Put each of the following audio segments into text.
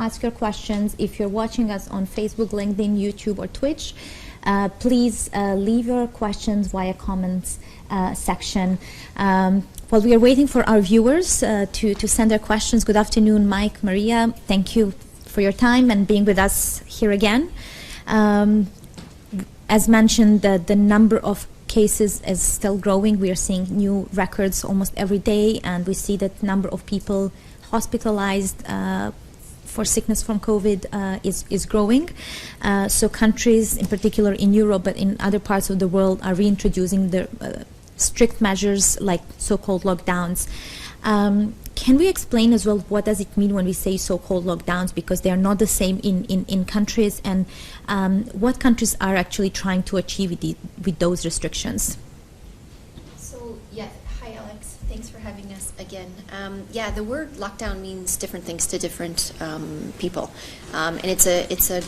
ask your questions. If you're watching us on Facebook, LinkedIn, YouTube, or Twitch, please leave your questions via comments section. While we are waiting for our viewers to send their questions, good afternoon, Mike, Maria. Thank you for your time and being with us here again. As mentioned, the number of cases is still growing. We are seeing new records almost every day, and we see that number of people hospitalized for sickness from COVID is growing. So countries, in particular in Europe, but in other parts of the world, are reintroducing the strict measures like so-called lockdowns. Can we explain as well what does it mean when we say so-called lockdowns, because they are not the same in countries, and what countries are actually trying to achieve with those restrictions? So, yeah, hi Alex, thanks for having us again. Yeah, the word lockdown means different things to different people, and it's a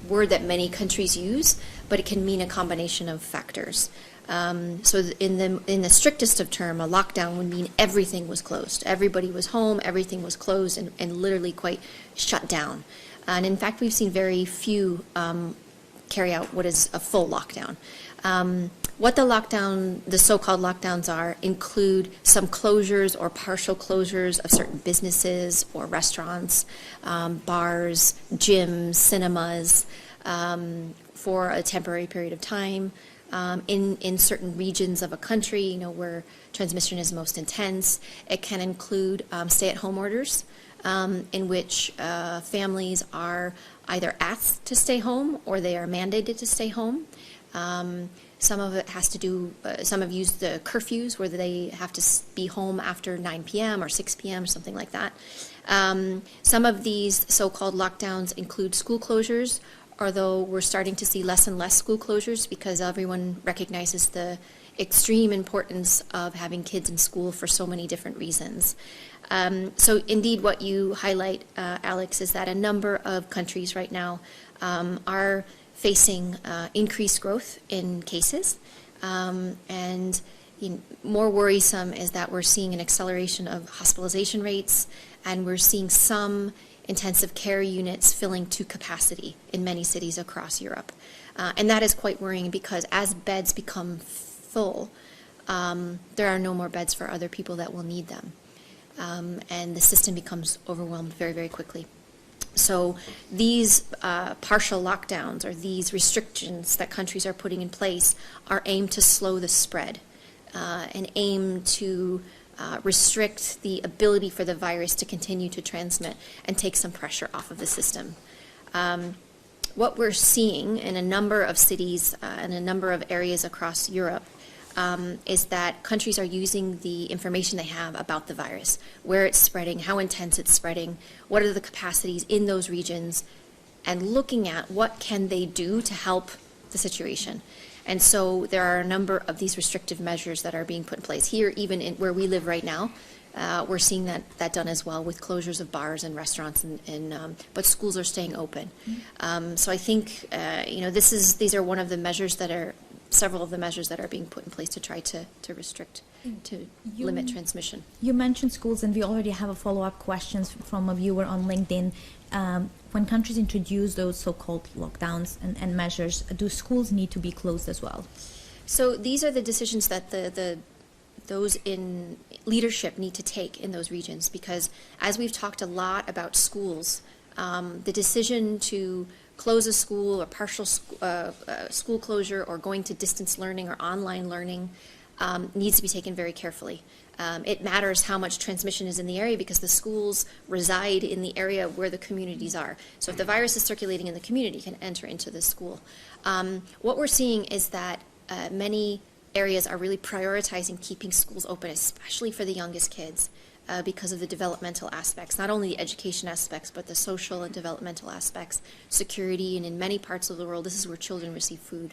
word that many countries use, but it can mean a combination of factors. So in the strictest of term, a lockdown would mean everything was closed. Everybody was home, everything was closed and literally quite shut down. And in fact, we've seen very few carry out what is a full lockdown. What the so-called lockdowns are, include some closures or partial closures of certain businesses or restaurants, bars, gyms, cinemas, for a temporary period of time. In certain regions of a country, where transmission is most intense. It can include stay-at-home orders, in which families are either asked to stay home or they are mandated to stay home. Some of it has to do, some have used the curfews where they have to be home after 9 p.m. or 6 p.m. or something like that. Some of these so-called lockdowns include school closures, although we're starting to see less and less school closures because everyone recognizes the extreme importance of having kids in school for so many different reasons. So indeed what you highlight, Alex, is that a number of countries right now are facing increased growth in cases. And more worrisome is that we're seeing an acceleration of hospitalization rates, and we're seeing some intensive care units filling to capacity in many cities across Europe. And that is quite worrying because as beds become full, there are no more beds for other people that will need them. And the system becomes overwhelmed very, very quickly. So these partial lockdowns or these restrictions that countries are putting in place are aimed to slow the spread and aim to restrict the ability for the virus to continue to transmit and take some pressure off of the system. What we're seeing in a number of cities and a number of areas across Europe is that countries are using the information they have about the virus, where it's spreading, how intense it's spreading, what are the capacities in those regions, and looking at what can they do to help the situation. And so there are a number of these restrictive measures that are being put in place here, even where we live right now. We're seeing that done as well with closures of bars and restaurants, but schools are staying open. So I think these are one of the measures several of the measures that are being put in place to try to restrict, to limit transmission. You mentioned schools, and we already have a follow-up questions from a viewer on LinkedIn. When countries introduce those so-called lockdowns and measures, do schools need to be closed as well? So these are the decisions that those in leadership need to take in those regions, because as we've talked a lot about schools, the decision to close a school or partial school closure or going to distance learning or online learning needs to be taken very carefully. It matters how much transmission is in the area because the schools reside in the area where the communities are. So if the virus is circulating in the community, it can enter into the school. What we're seeing is that many areas are really prioritizing keeping schools open, especially for the youngest kids, because of the developmental aspects, not only the education aspects, but the social and developmental aspects, security, and in many parts of the world, this is where children receive food.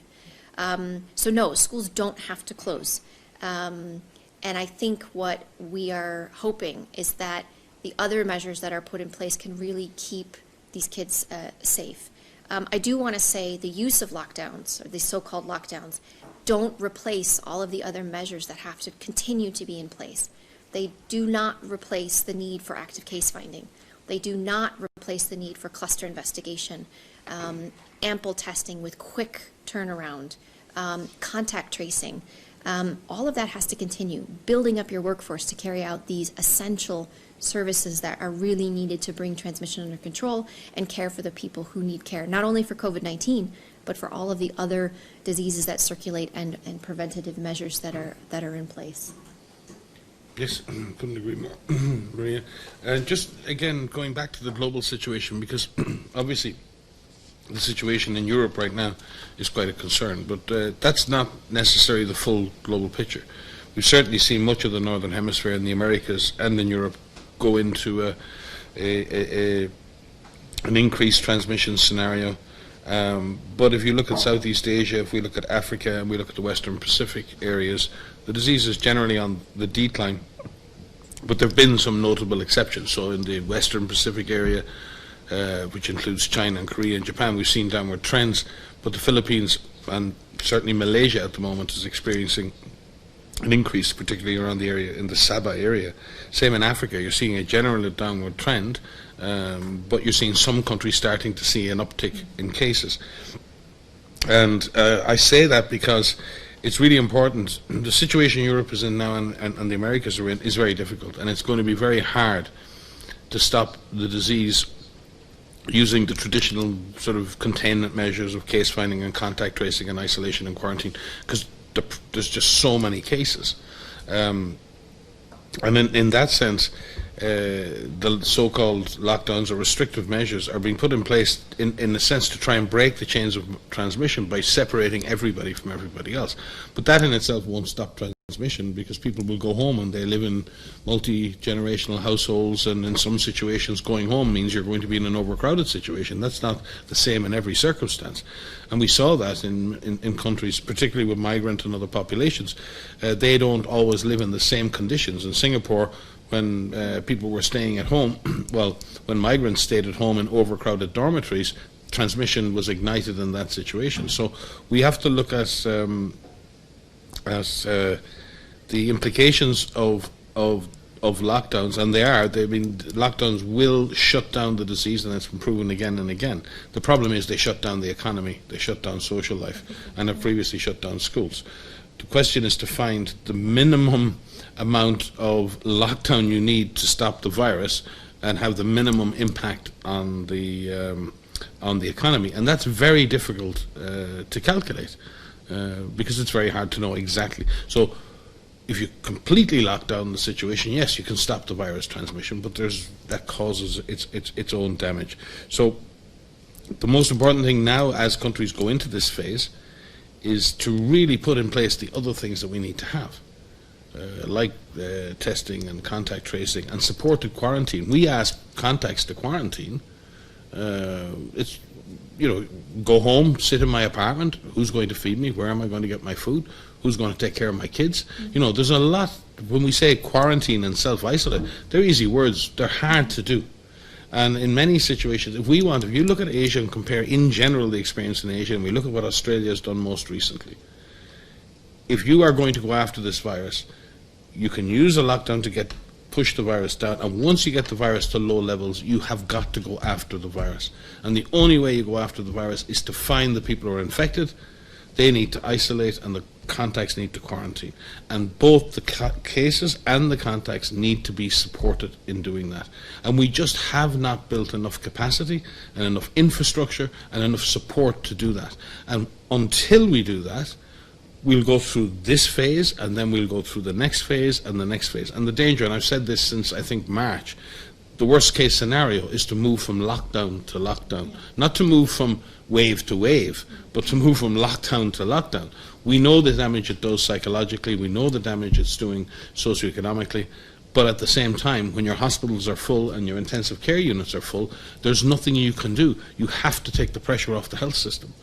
So no, schools don't have to close. And I think what we are hoping is that the other measures that are put in place can really keep these kids safe. I do want to say the use of lockdowns, or the so-called lockdowns, don't replace all of the other measures that have to continue to be in place. They do not replace the need for active case finding They do not replace the need for cluster investigation, ample testing with quick turnaround, contact tracing. All of that has to continue, building up your workforce to carry out these essential services that are really needed to bring transmission under control and care for the people who need care, not only for COVID-19, but for all of the other diseases that circulate and preventative measures that are in place. Yes, couldn't agree more, Maria. Just again, going back to the global situation, because obviously the situation in Europe right now is quite a concern, but that's not necessarily the full global picture. We've certainly seen much of the Northern Hemisphere in the Americas and in Europe go into an increased transmission scenario. But if you look at Southeast Asia, if we look at Africa, and we look at the Western Pacific areas, the disease is generally on the decline. But there have been some notable exceptions. So in the Western Pacific area, which includes China and Korea and Japan, we've seen downward trends. But the Philippines and certainly Malaysia at the moment is experiencing an increase, particularly around the area, in the Sabah area. Same in Africa, you're seeing a general downward trend, but you're seeing some countries starting to see an uptick in cases. And I say that because it's really important. The situation Europe is in now and the Americas are in is very difficult, and it's going to be very hard to stop the disease using the traditional sort of containment measures of case finding and contact tracing and isolation and quarantine, because there's just so many cases. And in that sense, the so-called lockdowns or restrictive measures are being put in place in a sense to try and break the chains of transmission by separating everybody from everybody else. But that in itself won't stop transmission, because people will go home and they live in multi-generational households, and in some situations going home means you're going to be in an overcrowded situation. That's not the same in every circumstance. And we saw that in countries, particularly with migrant and other populations. They don't always live in the same conditions. In Singapore, when people were staying at home, well, when migrants stayed at home in overcrowded dormitories, transmission was ignited in that situation. So we have to look at the implications of lockdowns, and lockdowns will shut down the disease, and it's been proven again and again. The problem is they shut down the economy, they shut down social life, and have previously shut down schools. The question is to find the minimum amount of lockdown you need to stop the virus and have the minimum impact on the economy, and that's very difficult to calculate because it's very hard to know exactly. So if you completely lock down the situation, yes, you can stop the virus transmission, but that causes its own damage. So the most important thing now, as countries go into this phase, is to really put in place the other things that we need to have, like testing and contact tracing and supported quarantine. We ask contacts to quarantine. It's, go home, sit in my apartment. Who's going to feed me? Where am I going to get my food? Who's going to take care of my kids? There's a lot. When we say quarantine and self-isolate, they're easy words. They're hard to do. And in many situations, if you look at Asia and compare in general the experience in Asia, and we look at what Australia has done most recently, if you are going to go after this virus, you can use a lockdown to push the virus down, and once you get the virus to low levels, you have got to go after the virus. And the only way you go after the virus is to find the people who are infected. They need to isolate, and the contacts need to quarantine. And both the cases and the contacts need to be supported in doing that. And we just have not built enough capacity and enough infrastructure and enough support to do that. And until we do that, we'll go through this phase, and then we'll go through the next phase and the next phase. And the danger, and I've said this since I think March, the worst case scenario is to move from lockdown to lockdown. Not to move from wave to wave, but to move from lockdown to lockdown. We know the damage it does psychologically, we know the damage it's doing socioeconomically, but at the same time, when your hospitals are full and your intensive care units are full, there's nothing you can do. You have to take the pressure off the health system.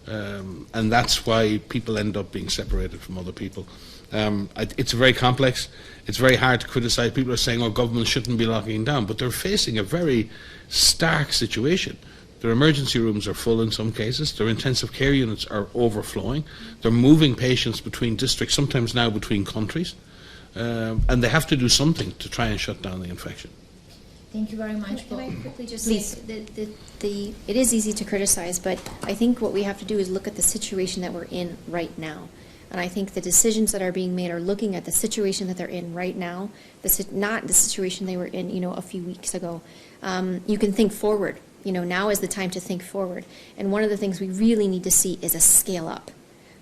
And that's why people end up being separated from other people. It's very complex. It's very hard to criticize. People are saying, governments shouldn't be locking down, but they're facing a very stark situation. Their emergency rooms are full in some cases. Their intensive care units are overflowing. They're moving patients between districts, sometimes now between countries. And they have to do something to try and shut down the infection. Thank you very much. Can I quickly just Please. say it is easy to criticize, but I think what we have to do is look at the situation that we're in right now. And I think the decisions that are being made are looking at the situation that they're in right now, not the situation they were in, a few weeks ago. You can think forward. Now is the time to think forward. And one of the things we really need to see is a scale up.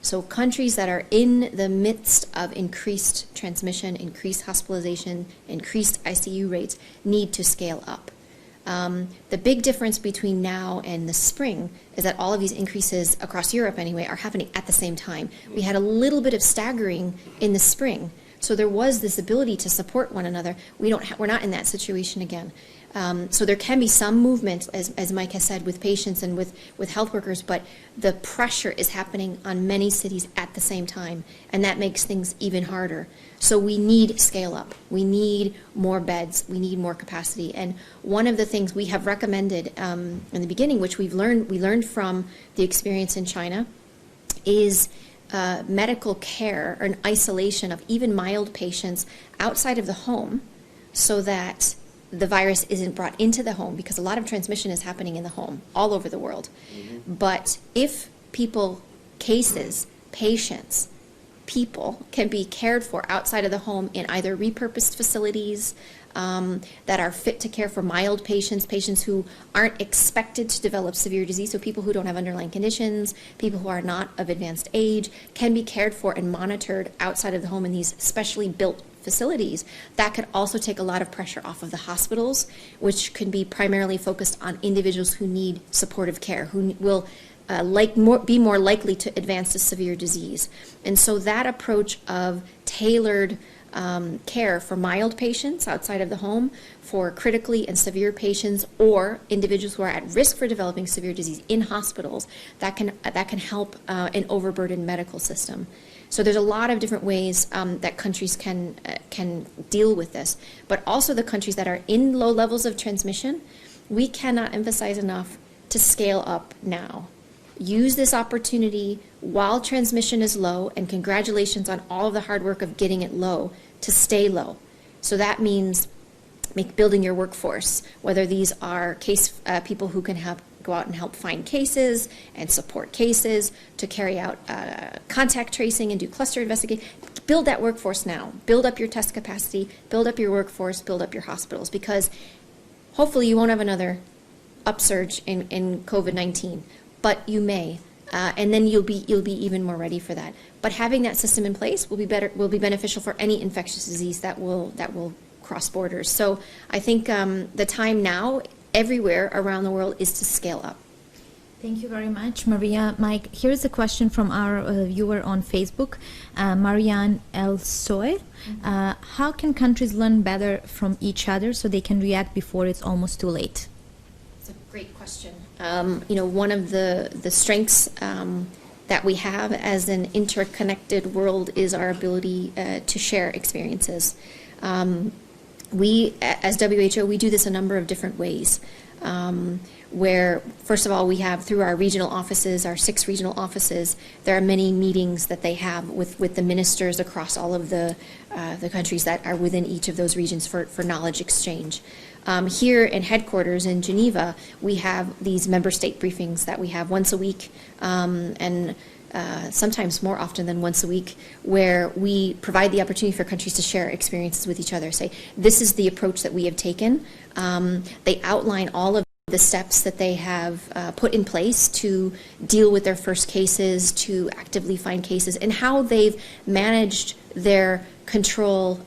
So countries that are in the midst of increased transmission, increased hospitalization, increased ICU rates need to scale up. The big difference between now and the spring is that all of these increases across Europe anyway are happening at the same time. We had a little bit of staggering in the spring, so there was this ability to support one another. We're not in that situation again. So there can be some movement, as Mike has said, with patients and with health workers, but the pressure is happening on many cities at the same time, and that makes things even harder. So we need scale up. We need more beds. We need more capacity. And one of the things we have recommended in the beginning, which we learned from the experience in China, is medical care or an isolation of even mild patients outside of the home so that the virus isn't brought into the home, because a lot of transmission is happening in the home all over the world. But if patients can be cared for outside of the home in either repurposed facilities that are fit to care for mild patients who aren't expected to develop severe disease, so people who don't have underlying conditions, people who are not of advanced age, can be cared for and monitored outside of the home in these specially built facilities. That could also take a lot of pressure off of the hospitals, which can be primarily focused on individuals who need supportive care, who will be more likely to advance to severe disease. And so that approach of tailored care for mild patients outside of the home, for critically and severe patients, or individuals who are at risk for developing severe disease in hospitals, that can help an overburdened medical system. So there's a lot of different ways that countries can deal with this, but also the countries that are in low levels of transmission, we cannot emphasize enough to scale up now. Use this opportunity while transmission is low, and congratulations on all of the hard work of getting it low, to stay low. So that means building your workforce, whether these are people who can go out and help find cases and support cases, to carry out contact tracing and do cluster investigation. Build that workforce now. Build up your test capacity, build up your workforce, build up your hospitals, because hopefully you won't have another upsurge in COVID-19. But you may, and then you'll be even more ready for that. But having that system in place will be beneficial for any infectious disease that will cross borders. So I think the time now, everywhere around the world, is to scale up. Thank you very much, Maria. Mike, here's a question from our viewer on Facebook, Marianne El Soy. How can countries learn better from each other so they can react before it's almost too late? It's a great question. One of the strengths that we have as an interconnected world is our ability to share experiences. We, as WHO, we do this a number of different ways. Where, first of all, we have, through our regional offices, our 6 regional offices, there are many meetings that they have with the ministers across all of the countries that are within each of those regions for knowledge exchange. Here in headquarters in Geneva, we have these member state briefings that we have once a week, and sometimes more often than once a week, where we provide the opportunity for countries to share experiences with each other. Say, this is the approach that we have taken. They outline all of the steps that they have put in place to deal with their first cases, to actively find cases, and how they've managed their control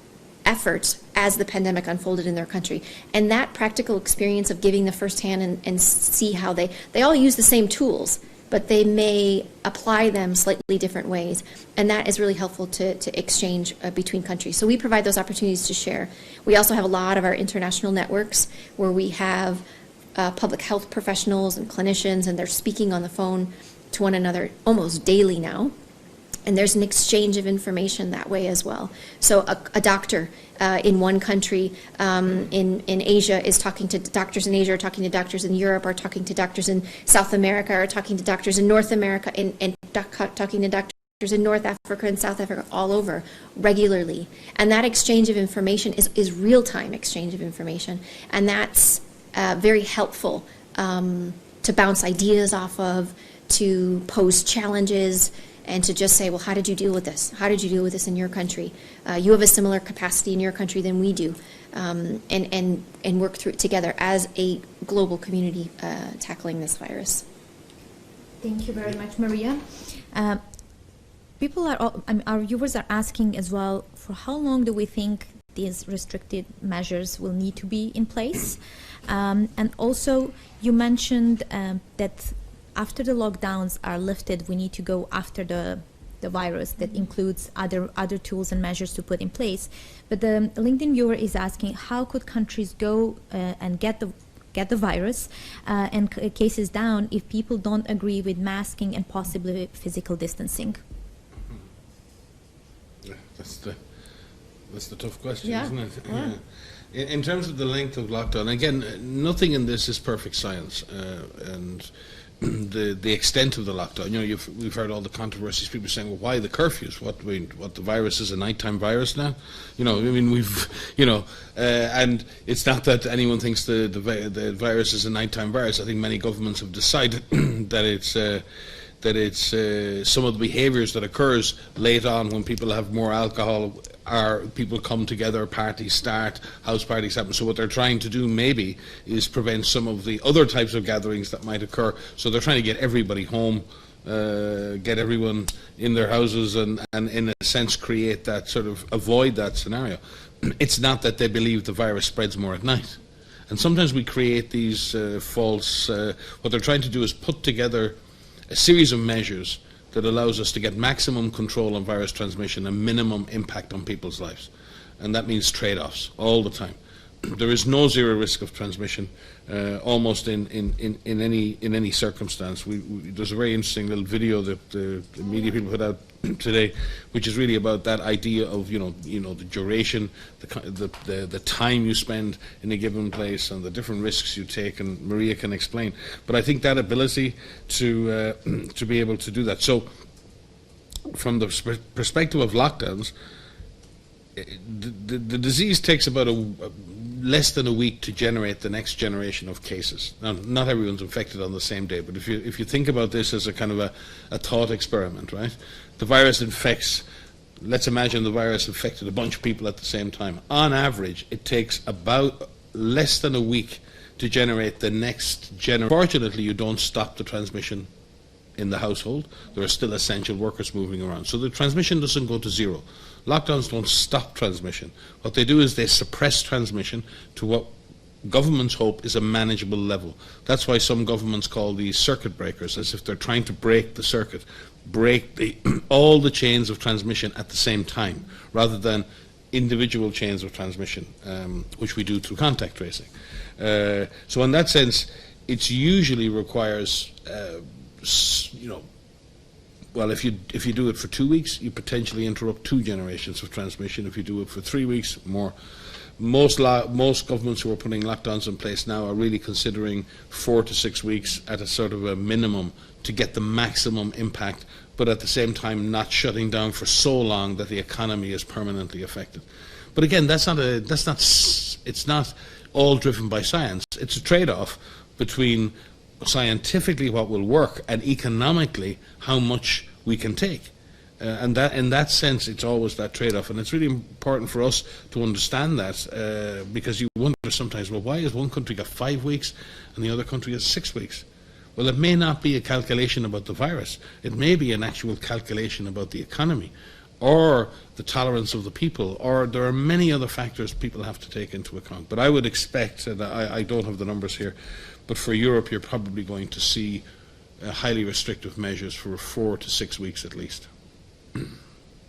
efforts as the pandemic unfolded in their country. And that practical experience of giving the firsthand and see how they all use the same tools, but they may apply them slightly different ways. And that is really helpful to exchange between countries. So we provide those opportunities to share. We also have a lot of our international networks where we have public health professionals and clinicians, and they're speaking on the phone to one another almost daily now. And there's an exchange of information that way as well. So a doctor in one country in Asia is talking to doctors in Asia, or talking to doctors in Europe, or talking to doctors in South America, or talking to doctors in North America, and talking to doctors in North Africa and South Africa, all over, regularly. And that exchange of information is real-time exchange of information. And that's very helpful to bounce ideas off of, to pose challenges, and to just say, well, how did you deal with this? How did you deal with this in your country? You have a similar capacity in your country than we do, and work through it together as a global community tackling this virus. Thank you very much, Maria. Our viewers are asking as well, for how long do we think these restricted measures will need to be in place? And also, you mentioned that after the lockdowns are lifted, we need to go after the virus. That includes other tools and measures to put in place. But the LinkedIn viewer is asking, how could countries go and get the virus and cases down if people don't agree with masking and possibly physical distancing? Yeah, that's the tough question, Yeah. isn't it? Yeah. In terms of the length of lockdown, again, nothing in this is perfect science, and the extent of the lockdown. You know, we've heard all the controversies. People saying, "Well, why the curfews? What the virus is a nighttime virus now?" You know, I mean, and it's not that anyone thinks the virus is a nighttime virus. I think many governments have decided that it's some of the behaviours that occurs late on when people have more alcohol, people come together, parties start, house parties happen. So what they're trying to do maybe is prevent some of the other types of gatherings that might occur. So they're trying to get everybody home, get everyone in their houses, and in a sense create that sort of, avoid that scenario. It's not that they believe the virus spreads more at night. And sometimes we create these false, what they're trying to do is put together a series of measures that allows us to get maximum control on virus transmission and minimum impact on people's lives. And that means trade-offs all the time. There is no zero risk of transmission, almost in any circumstance. There's a very interesting little video that the media people put out today, which is really about that idea of the duration, the time you spend in a given place, and the different risks you take. And Maria can explain. But I think that ability to be able to do that. So, from the perspective of lockdowns, the disease takes about less than a week to generate the next generation of cases. Now, not everyone's infected on the same day, but if you think about this as a kind of a thought experiment, right? The virus infects, let's imagine the virus infected a bunch of people at the same time. On average, it takes about less than a week to generate the next generation. Fortunately, you don't stop the transmission in the household. There are still essential workers moving around. So the transmission doesn't go to zero. Lockdowns don't stop transmission. What they do is they suppress transmission to what governments hope is a manageable level. That's why some governments call these circuit breakers, as if they're trying to break the circuit, break all the chains of transmission at the same time, rather than individual chains of transmission, which we do through contact tracing. So in that sense, it usually requires well, if you do it for 2 weeks, you potentially interrupt 2 generations of transmission. If you do it for 3 weeks, more. Most governments who are putting lockdowns in place now are really considering 4 to 6 weeks at a sort of a minimum to get the maximum impact, but at the same time not shutting down for so long that the economy is permanently affected. But again, it's not all driven by science. It's a trade-off between scientifically what will work and economically how much we can take. And that, in that sense, it's always that trade-off. And it's really important for us to understand that, because you wonder sometimes, well, why has one country got 5 weeks and the other country has 6 weeks? Well, it may not be a calculation about the virus. It may be an actual calculation about the economy or the tolerance of the people, or there are many other factors people have to take into account. But I would expect, and I don't have the numbers here, but for Europe you're probably going to see highly restrictive measures for 4 to 6 weeks at least.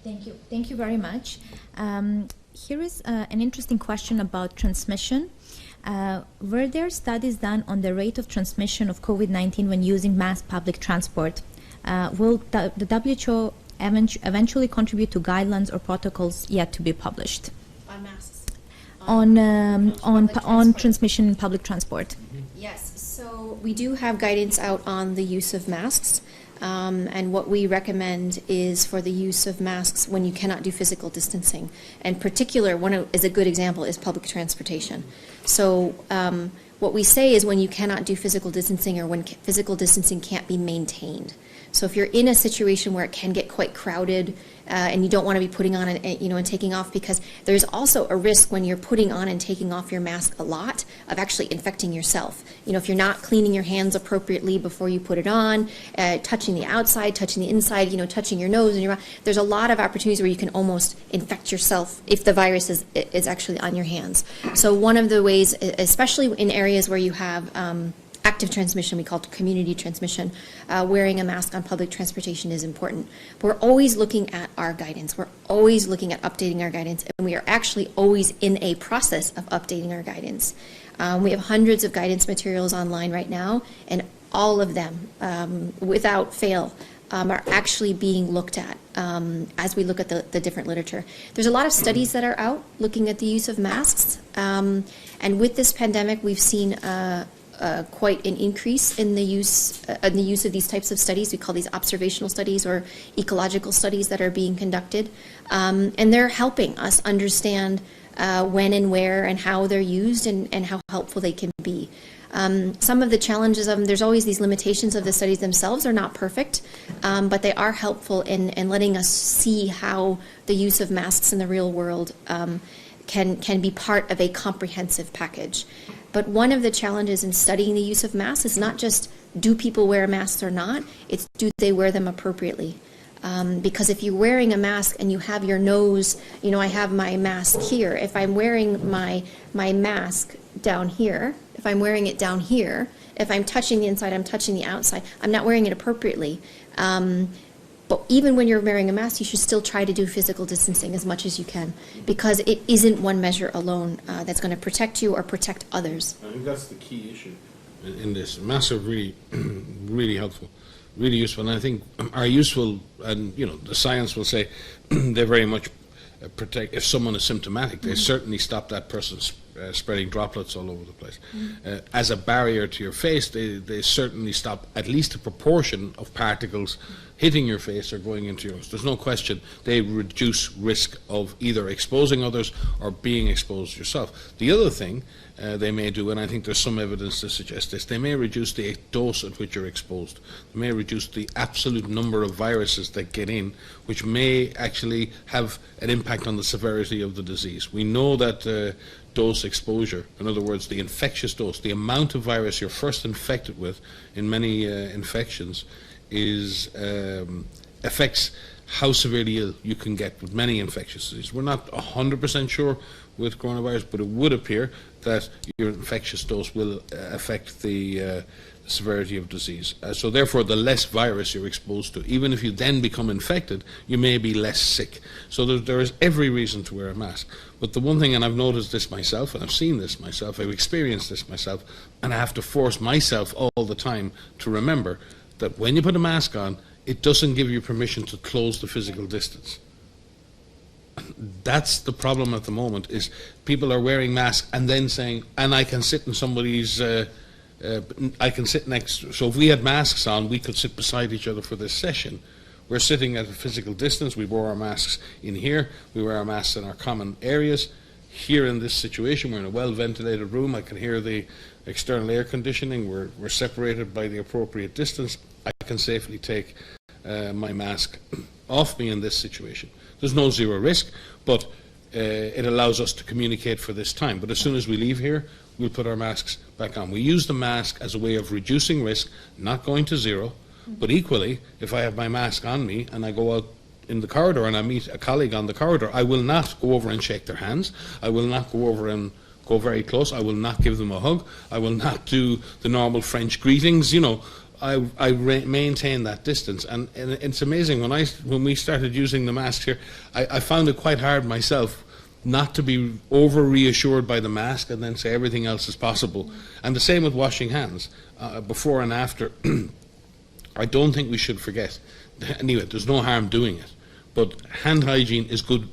Thank you. Thank you very much. Here is an interesting question about transmission. Were there studies done on the rate of transmission of COVID-19 when using mass public transport? Will the WHO eventually contribute to guidelines or protocols yet to be published? On masks? On transmission in public transport. Yes, so we do have guidance out on the use of masks. And what we recommend is for the use of masks when you cannot do physical distancing. And particular, is a good example is public transportation. So what we say is when you cannot do physical distancing or when physical distancing can't be maintained. So if you're in a situation where it can get quite crowded and you don't want to be putting on and taking off, because there's also a risk when you're putting on and taking off your mask a lot of actually infecting yourself. If you're not cleaning your hands appropriately before you put it on, touching the outside, touching the inside, touching your nose and your mouth, there's a lot of opportunities where you can almost infect yourself if the virus is actually on your hands. So one of the ways, especially in areas where you have active transmission, we call it community transmission, wearing a mask on public transportation is important. But we're always looking at our guidance. We're always looking at updating our guidance, and we are actually always in a process of updating our guidance. We have hundreds of guidance materials online right now, and all of them, without fail, are actually being looked at as we look at the different literature. There's a lot of studies that are out looking at the use of masks, and with this pandemic, we've seen quite an increase in the use of these types of studies. We call these observational studies or ecological studies that are being conducted, and they're helping us understand when and where and how they're used and how helpful they can be. Some of the challenges of them, there's always these limitations of the studies themselves are not perfect, but they are helpful in letting us see how the use of masks in the real world can be part of a comprehensive package. But one of the challenges in studying the use of masks is not just do people wear masks or not, it's do they wear them appropriately. Because if you're wearing a mask and you have your nose, I have my mask here. If I'm wearing my mask down here, if I'm wearing it down here, if I'm touching the inside, I'm touching the outside, I'm not wearing it appropriately. But even when you're wearing a mask, you should still try to do physical distancing as much as you can, because it isn't one measure alone that's going to protect you or protect others. I think that's the key issue in this. Masks are really, really helpful, really useful, and I think are useful, and the science will say they very much protect. If someone is symptomatic, they certainly stop that person spreading droplets all over the place. As a barrier to your face, they certainly stop at least a proportion of particles hitting your face or going into yours. There's no question they reduce risk of either exposing others or being exposed yourself. The other thing they may do, and I think there's some evidence to suggest this, they may reduce the dose at which you're exposed. They may reduce the absolute number of viruses that get in, which may actually have an impact on the severity of the disease. We know that dose exposure, in other words, the infectious dose, the amount of virus you're first infected with in many infections affects how severely ill you can get with many infectious diseases. We're not 100% sure with coronavirus, but it would appear that your infectious dose will affect the severity of disease. So therefore, the less virus you're exposed to, even if you then become infected, you may be less sick. So there is every reason to wear a mask. But the one thing, and I've noticed this myself, and I've seen this myself, I've experienced this myself, and I have to force myself all the time to remember that when you put a mask on, it doesn't give you permission to close the physical distance. That's the problem at the moment, is people are wearing masks and then saying, and I can sit in somebody's, I can sit next, so if we had masks on, we could sit beside each other for this session. We're sitting at a physical distance, we wore our masks in here, we wear our masks in our common areas. Here in this situation, we're in a well-ventilated room, I can hear the external air conditioning, we're separated by the appropriate distance. I can safely take my mask off me in this situation. There's no zero risk, but it allows us to communicate for this time. But as soon as we leave here, we'll put our masks back on. We use the mask as a way of reducing risk, not going to zero, but equally, if I have my mask on me and I go out in the corridor and I meet a colleague on the corridor, I will not go over and shake their hands. I will not go over and go very close. I will not give them a hug. I will not do the normal French greetings. I maintain that distance, and it's amazing when we started using the masks here, I found it quite hard myself not to be over reassured by the mask and then say everything else is possible. And the same with washing hands before and after. I don't think we should forget. Anyway, there's no harm doing it, but hand hygiene is good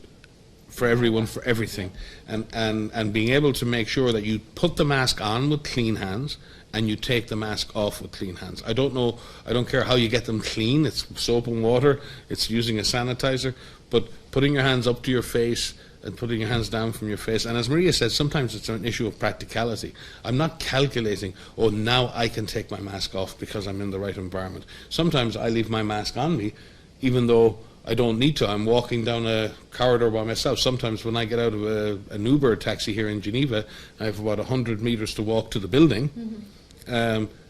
for everyone, for everything, and being able to make sure that you put the mask on with clean hands and you take the mask off with clean hands. I don't care how you get them clean, it's soap and water, it's using a sanitizer, but putting your hands up to your face and putting your hands down from your face. And as Maria said, sometimes it's an issue of practicality. I'm not calculating, oh, now I can take my mask off because I'm in the right environment. Sometimes I leave my mask on me, even though I don't need to. I'm walking down a corridor by myself. Sometimes when I get out of an Uber taxi here in Geneva, I have about 100 meters to walk to the building.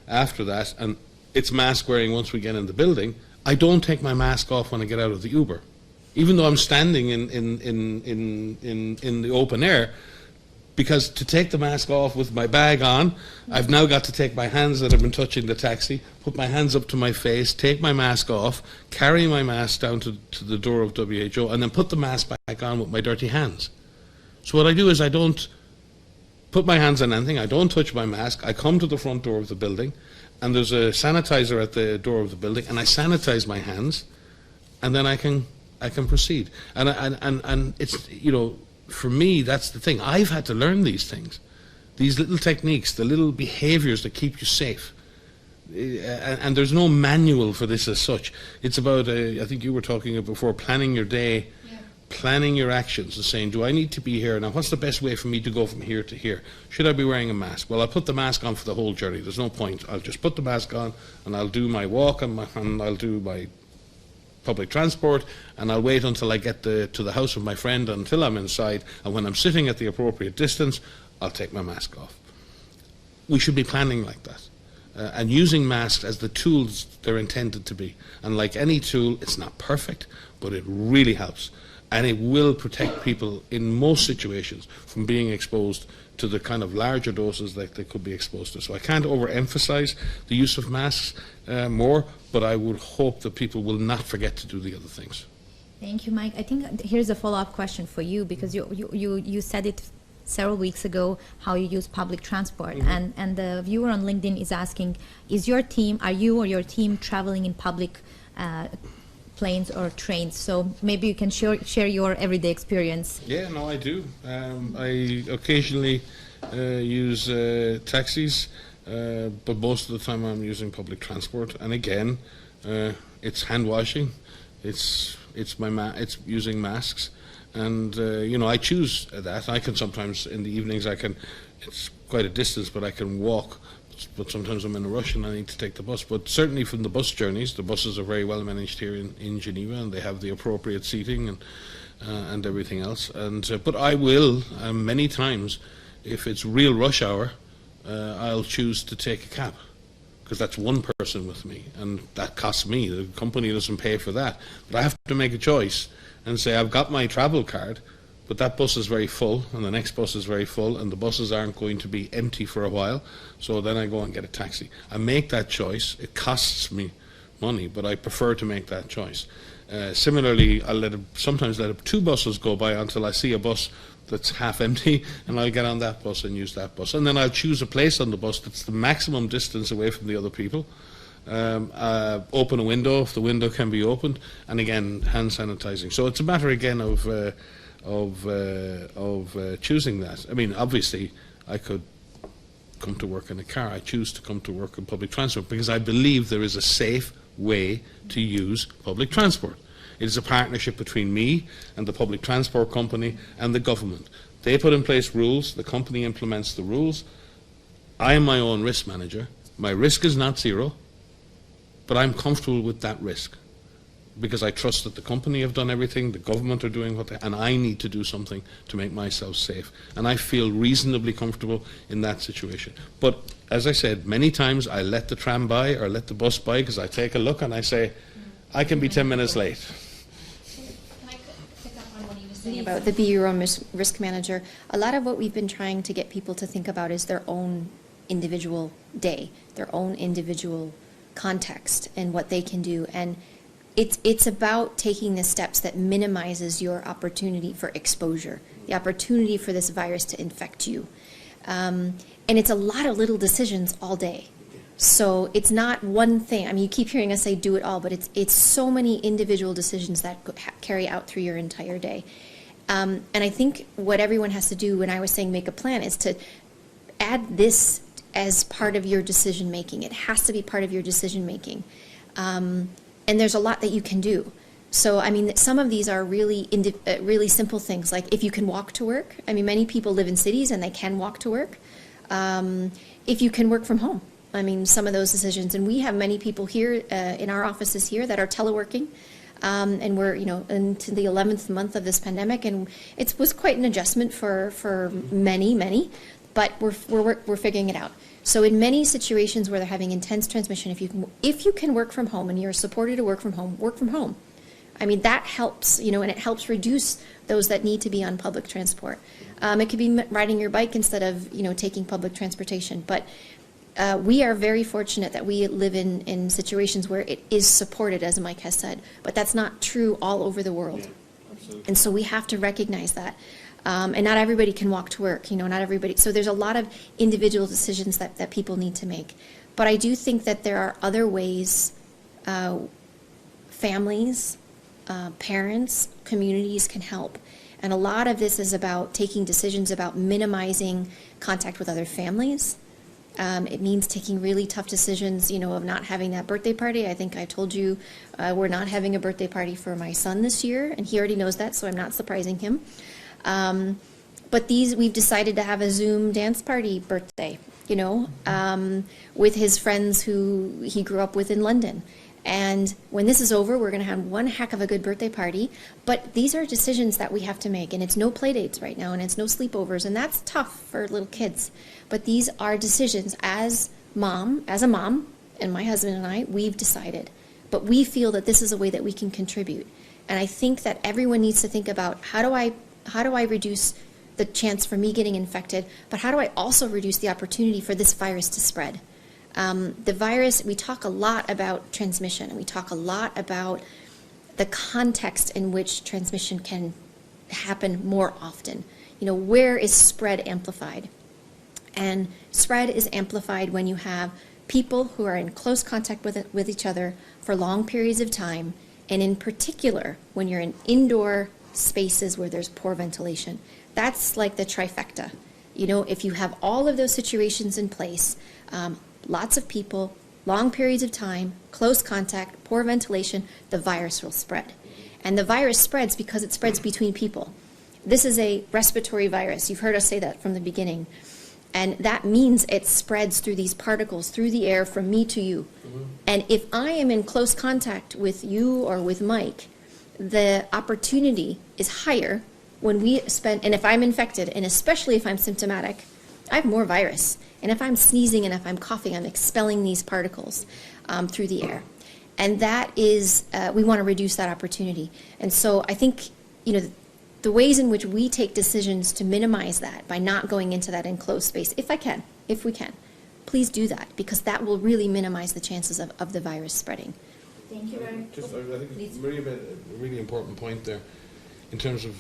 After that, and it's mask wearing once we get in the building, I don't take my mask off when I get out of the Uber. Even though I'm standing in the open air, because to take the mask off with my bag on, I've now got to take my hands that have been touching the taxi, put my hands up to my face, take my mask off, carry my mask down to the door of WHO, and then put the mask back on with my dirty hands. So what I do is I don't put my hands on anything, I don't touch my mask, I come to the front door of the building, and there's a sanitizer at the door of the building, and I sanitize my hands, and then I can proceed. And it's, you know, for me, that's the thing. I've had to learn these things, these little techniques, the little behaviors that keep you safe. And there's no manual for this as such. It's about, I think you were talking about before, planning your day, planning your actions and saying, do I need to be here? Now, what's the best way for me to go from here to here? Should I be wearing a mask? Well, I'll put the mask on for the whole journey. There's no point. I'll just put the mask on and I'll do my walk and I'll do my public transport, and I'll wait until I get to the house of my friend until I'm inside, and when I'm sitting at the appropriate distance, I'll take my mask off. We should be planning like that, and using masks as the tools they're intended to be. And like any tool, it's not perfect, but it really helps, and it will protect people in most situations from being exposed to the kind of larger doses that they could be exposed to. So I can't overemphasize the use of masks more, but I would hope that people will not forget to do the other things. Thank you, Mike. I think here's a follow-up question for you, because you said it several weeks ago, how you use public transport. And the viewer on LinkedIn is asking, are you or your team traveling in public planes or trains? So maybe you can share your everyday experience. Yeah, no, I do. I occasionally use taxis, but most of the time I'm using public transport. And again, it's hand washing, it's using masks, and you know, I choose that. I can sometimes in the evenings it's quite a distance, but I can walk. But sometimes I'm in a rush and I need to take the bus. But certainly from the bus journeys, the buses are very well managed here in Geneva, and they have the appropriate seating and everything else. And but I will many times, if it's real rush hour, I'll choose to take a cab, because that's one person with me, and that costs me. The company doesn't pay for that. But I have to make a choice and say, I've got my travel card, but that bus is very full, and the next bus is very full, and the buses aren't going to be empty for a while, so then I go and get a taxi. I make that choice. It costs me money, but I prefer to make that choice. Similarly, I'll sometimes let two buses go by until I see a bus that's half empty, and I'll get on that bus and use that bus. And then I'll choose a place on the bus that's the maximum distance away from the other people. Open a window if the window can be opened, and again, hand sanitizing. So it's a matter again of choosing that. I mean, obviously, I could come to work in a car. I choose to come to work in public transport because I believe there is a safe way to use public transport. It is a partnership between me and the public transport company and the government. They put in place rules, the company implements the rules. I am my own risk manager. My risk is not zero, but I'm comfortable with that risk, because I trust that the company have done everything, the government are doing and I need to do something to make myself safe. And I feel reasonably comfortable in that situation. But as I said, many times I let the tram by or let the bus by because I take a look and I say, I can be 10 minutes late. Can I pick up on what you were saying about the Be Your Own Risk Manager? A lot of what we've been trying to get people to think about is their own individual day, their own individual context and what they can do. And it's about taking the steps that minimizes your opportunity for exposure, the opportunity for this virus to infect you. And it's a lot of little decisions all day. So it's not one thing. I mean, you keep hearing us say do it all, but it's so many individual decisions that carry out through your entire day. And I think what everyone has to do when I was saying make a plan is to add this as part of your decision making. It has to be part of your decision making. And there's a lot that you can do. So, I mean, some of these are really, really simple things, like if you can walk to work. I mean, many people live in cities and they can walk to work. If you can work from home. I mean, some of those decisions. And we have many people here in our offices here that are teleworking. And we're, into the 11th month of this pandemic, and it was quite an adjustment for many, but we're figuring it out. So in many situations where they're having intense transmission, if you can work from home and you're supported to work from home, work from home. I mean, that helps, and it helps reduce those that need to be on public transport. It could be riding your bike instead of, taking public transportation. But we are very fortunate that we live in situations where it is supported, as Mike has said. But that's not true all over the world. Yeah, and so we have to recognize that. And not everybody can walk to work, not everybody. So there's a lot of individual decisions that people need to make. But I do think that there are other ways families, parents, communities can help. And a lot of this is about taking decisions about minimizing contact with other families. It means taking really tough decisions, of not having that birthday party. I think I told you we're not having a birthday party for my son this year, and he already knows that, so I'm not surprising him. But we've decided to have a Zoom dance party birthday, with his friends who he grew up with in London. And when this is over, we're going to have one heck of a good birthday party. But these are decisions that we have to make. And it's no play dates right now, and it's no sleepovers. And that's tough for little kids. But these are decisions as a mom, and my husband and I, we've decided. But we feel that this is a way that we can contribute. And I think that everyone needs to think about how do I reduce the chance for me getting infected, but how do I also reduce the opportunity for this virus to spread? The virus, we talk a lot about transmission, and we talk a lot about the context in which transmission can happen more often. Where is spread amplified? And spread is amplified when you have people who are in close contact with each other for long periods of time, and in particular, when you're in indoor spaces where there's poor ventilation. That's like the trifecta. If you have all of those situations in place, lots of people, long periods of time, close contact, poor ventilation, the virus will spread. And the virus spreads because it spreads between people. This is a respiratory virus. You've heard us say that from the beginning. And that means it spreads through these particles, through the air, from me to you. Mm-hmm. And if I am in close contact with you or with Mike, the opportunity is higher when we spend, and if I'm infected, and especially if I'm symptomatic, I have more virus. And if I'm sneezing and if I'm coughing, I'm expelling these particles through the air. And that is, we want to reduce that opportunity. And so I think, the ways in which we take decisions to minimize that by not going into that enclosed space, if we can, please do that, because that will really minimize the chances of the virus spreading. Thank you very much. I think Maria made a really important point there in terms of,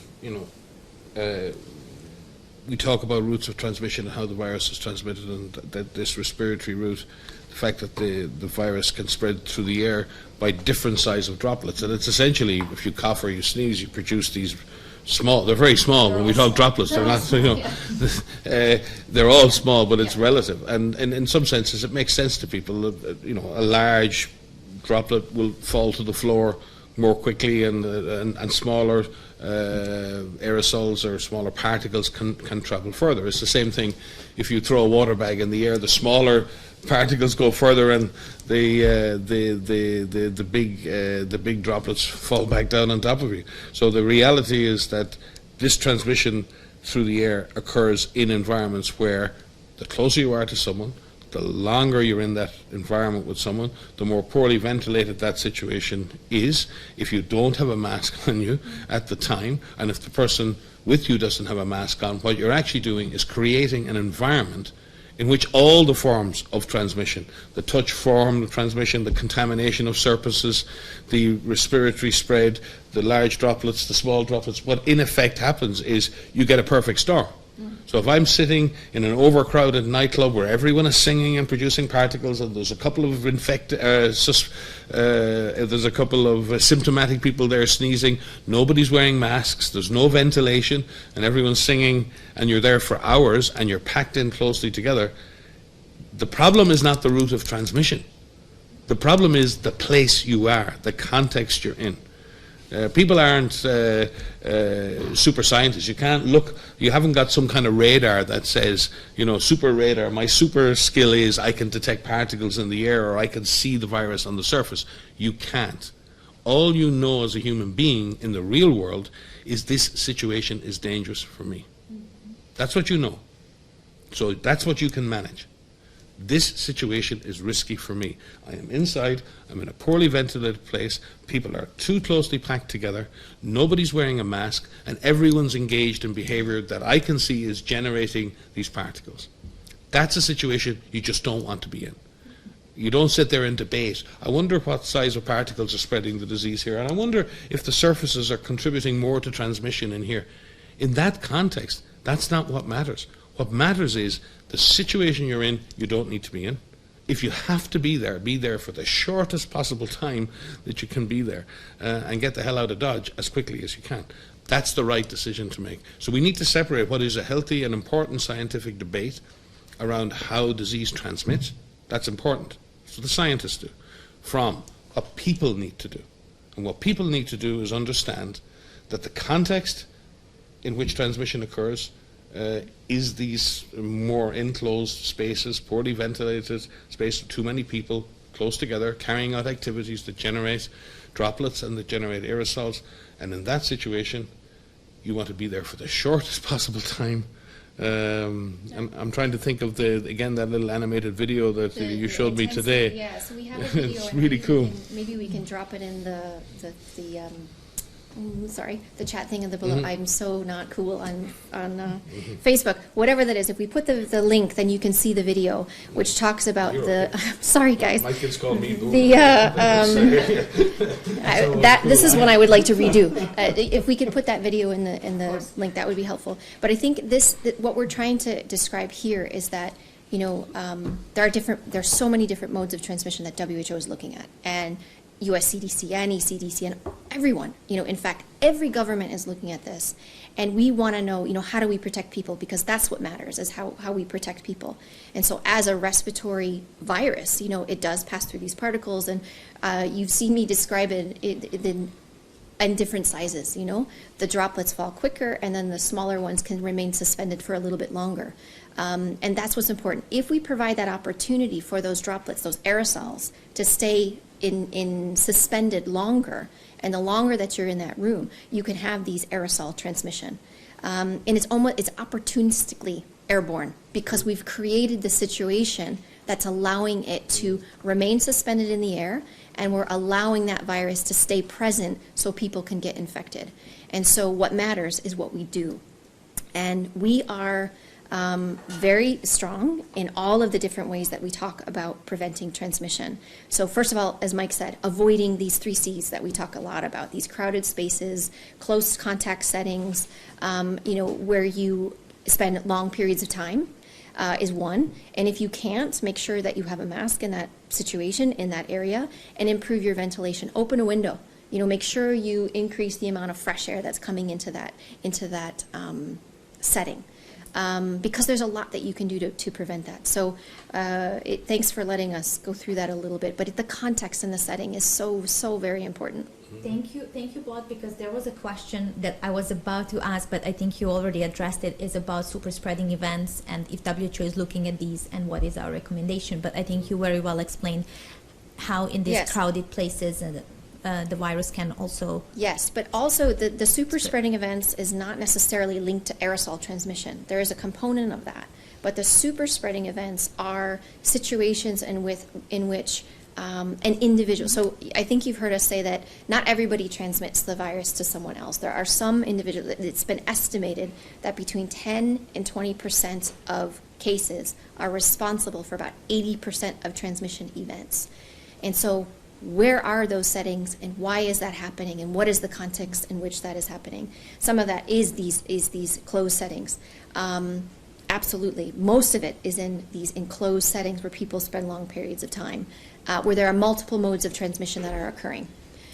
we talk about routes of transmission and how the virus is transmitted, and that this respiratory route, the fact that the virus can spread through the air by different size of droplets. And it's essentially, if you cough or you sneeze, you produce these small, they're very small when we talk droplets, they're not, they're all small, but it's relative. And in some senses, it makes sense to people. A large droplet will fall to the floor more quickly, and smaller aerosols or smaller particles can travel further. It's the same thing if you throw a water bag in the air. The smaller particles go further, and the big droplets fall back down on top of you. So the reality is that this transmission through the air occurs in environments where the closer you are to someone, the longer you're in that environment with someone, the more poorly ventilated that situation is. If you don't have a mask on you at the time, and if the person with you doesn't have a mask on, what you're actually doing is creating an environment in which all the forms of transmission, the touch form of transmission, the contamination of surfaces, the respiratory spread, the large droplets, the small droplets, what in effect happens is you get a perfect storm. So if I'm sitting in an overcrowded nightclub where everyone is singing and producing particles, and there's a couple of there's a couple of symptomatic people there sneezing, nobody's wearing masks, there's no ventilation, and everyone's singing, and you're there for hours, and you're packed in closely together, The problem is not the route of transmission. The problem is the place you are, the context you're in. People aren't super scientists. You can't look, you haven't got some kind of radar that says, you know, super radar, my super skill is I can detect particles in the air or I can see the virus on the surface. You can't. All you know as a human being in the real world is this situation is dangerous for me. That's what you know. So that's what you can manage. This situation is risky for me. I am inside, I'm in a poorly ventilated place, people are too closely packed together, nobody's wearing a mask, and everyone's engaged in behavior that I can see is generating these particles. That's a situation you just don't want to be in. You don't sit there and debate, I wonder what size of particles are spreading the disease here, and I wonder if the surfaces are contributing more to transmission in here. In that context, that's not what matters. What matters is the situation you're in, you don't need to be in. If you have to be there for the shortest possible time that you can be there and get the hell out of Dodge as quickly as you can. That's the right decision to make. So we need to separate what is a healthy and important scientific debate around how disease transmits. That's important. So the scientists do. From what people need to do. And what people need to do is understand that the context in which transmission occurs is these more enclosed spaces, poorly ventilated spaces, too many people close together, carrying out activities that generate droplets and that generate aerosols. And in that situation, you want to be there for the shortest possible time. I'm trying to think of again that little animated video that you showed me today. Yeah, so we have a video. It's really cool. Maybe we can drop it in the chat thing in the below. I'm so not cool on Facebook. Whatever that is, if we put the link, then you can see the video, which talks about sorry, guys. My kids call me boomer. This is one I would like to redo. If we could put that video in the link, that would be helpful. But I think what we're trying to describe here is that, you know, there's so many different modes of transmission that WHO is looking at, and US CDC and ECDC and everyone, you know, in fact, every government is looking at this, and we want to know, you know, how do we protect people, because that's what matters, is how we protect people. And so as a respiratory virus, you know, it does pass through these particles, and you've seen me describe it in different sizes, you know. The droplets fall quicker, and then the smaller ones can remain suspended for a little bit longer. And that's what's important. If we provide that opportunity for those droplets, those aerosols, to stay in suspended longer, and the longer that you're in that room, you can have these aerosol transmission. And it's opportunistically airborne, because we've created the situation that's allowing it to remain suspended in the air, and we're allowing that virus to stay present so people can get infected. And so what matters is what we do. And we are very strong in all of the different ways that we talk about preventing transmission. So first of all, as Mike said, avoiding these 3 C's that we talk a lot about, these crowded spaces, close contact settings, you know, where you spend long periods of time is one. And if you can't, make sure that you have a mask in that situation, in that area, and improve your ventilation. Open a window. You know, make sure you increase the amount of fresh air that's coming into that setting. Because there's a lot that you can do to prevent that. So thanks for letting us go through that a little bit. But the context and the setting is so very important. Thank you, Bob, because there was a question that I was about to ask, but I think you already addressed it, is about super spreading events and if WHO is looking at these and what is our recommendation. But I think you very well explained how in these crowded places the virus can also... Yes, but also the super spreading events is not necessarily linked to aerosol transmission. There is a component of that. But the super spreading events are situations in which an individual... So I think you've heard us say that not everybody transmits the virus to someone else. There are some individuals... It's been estimated that between 10 and 20% of cases are responsible for about 80% of transmission events. And so where are those settings, and why is that happening, and what is the context in which that is happening? Some of that is these closed settings. Absolutely. Most of it is in these enclosed settings where people spend long periods of time, where there are multiple modes of transmission that are occurring.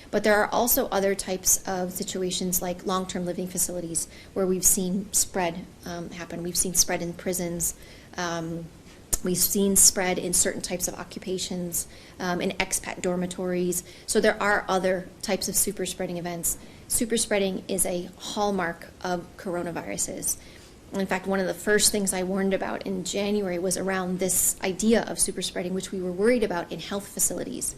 But there are also other types of situations like long-term living facilities where we've seen spread happen. We've seen spread in prisons, We've seen spread in certain types of occupations, in expat dormitories. So there are other types of super spreading events. Super spreading is a hallmark of coronaviruses. In fact, one of the first things I warned about in January was around this idea of super spreading, which we were worried about in health facilities.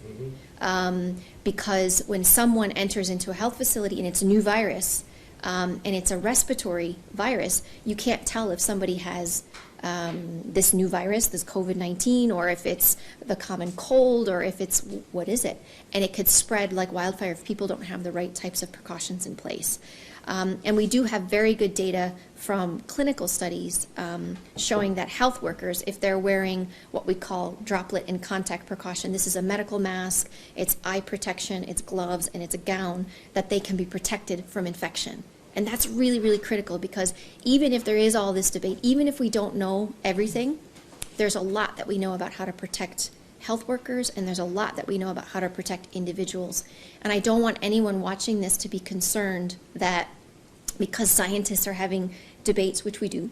Because when someone enters into a health facility and it's a new virus, and it's a respiratory virus, you can't tell if somebody has this new virus, this COVID-19, or if it's the common cold, or if it's, what is it? And it could spread like wildfire if people don't have the right types of precautions in place. And we do have very good data from clinical studies showing that health workers, if they're wearing what we call droplet and contact precaution, this is a medical mask, it's eye protection, it's gloves, and it's a gown, that they can be protected from infection. And that's really, really critical, because even if there is all this debate, even if we don't know everything, there's a lot that we know about how to protect health workers, and there's a lot that we know about how to protect individuals. And I don't want anyone watching this to be concerned that because scientists are having debates, which we do,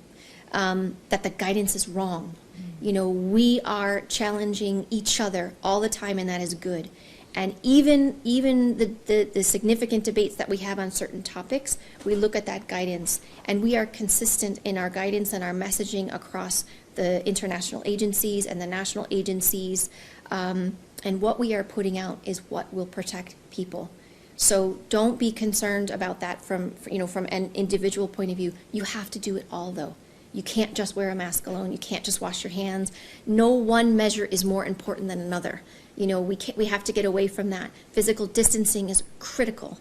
that the guidance is wrong. You know, we are challenging each other all the time, and that is good. And even the significant debates that we have on certain topics, we look at that guidance, and we are consistent in our guidance and our messaging across the international agencies and the national agencies. And what we are putting out is what will protect people. So don't be concerned about that from an individual point of view. You have to do it all, though. You can't just wear a mask alone. You can't just wash your hands. No one measure is more important than another. You know, we have to get away from that. Physical distancing is critical.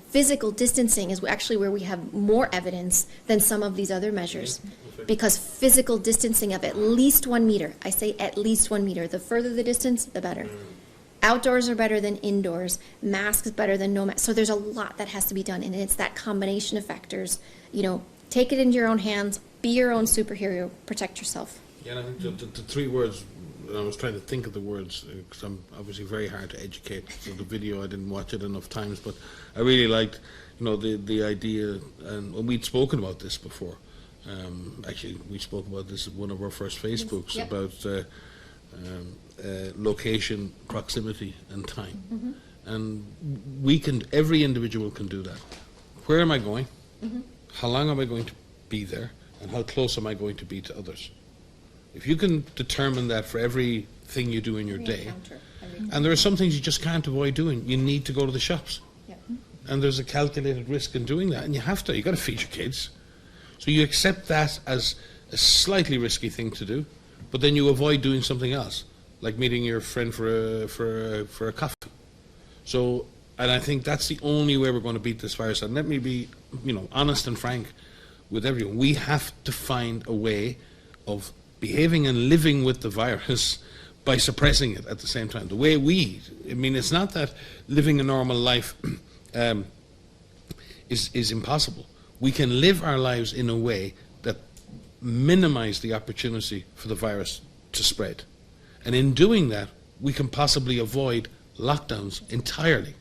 Physical distancing is actually where we have more evidence than some of these other measures, because physical distancing of at least 1 meter, I say at least 1 meter, the further the distance, the better. Outdoors are better than indoors. Masks is better than no mask. So there's a lot that has to be done, and it's that combination of factors. You know, take it into your own hands, be your own superhero, protect yourself. Yeah, and I think the 3 words, I was trying to think of the words, because I'm obviously very hard to educate. So the video, I didn't watch it enough times, but I really liked, you know, the idea, and we'd spoken about this before. Actually, we spoke about this at one of our first Facebooks, yep. about location, proximity, and time. And every individual can do that. Where am I going? How long am I going to be there? And how close am I going to be to others? If you can determine that for everything you do in your day, and there are some things you just can't avoid doing. You need to go to the shops. Yep. And there's a calculated risk in doing that, and you have to. You've got to feed your kids. So you accept that as a slightly risky thing to do, but then you avoid doing something else, like meeting your friend for a coffee. So, and I think that's the only way we're going to beat this virus. And let me be, honest and frank with everyone. We have to find a way of behaving and living with the virus by suppressing it at the same time. The way it's not that living a normal life is impossible. We can live our lives in a way that minimize the opportunity for the virus to spread. And in doing that, we can possibly avoid lockdowns entirely.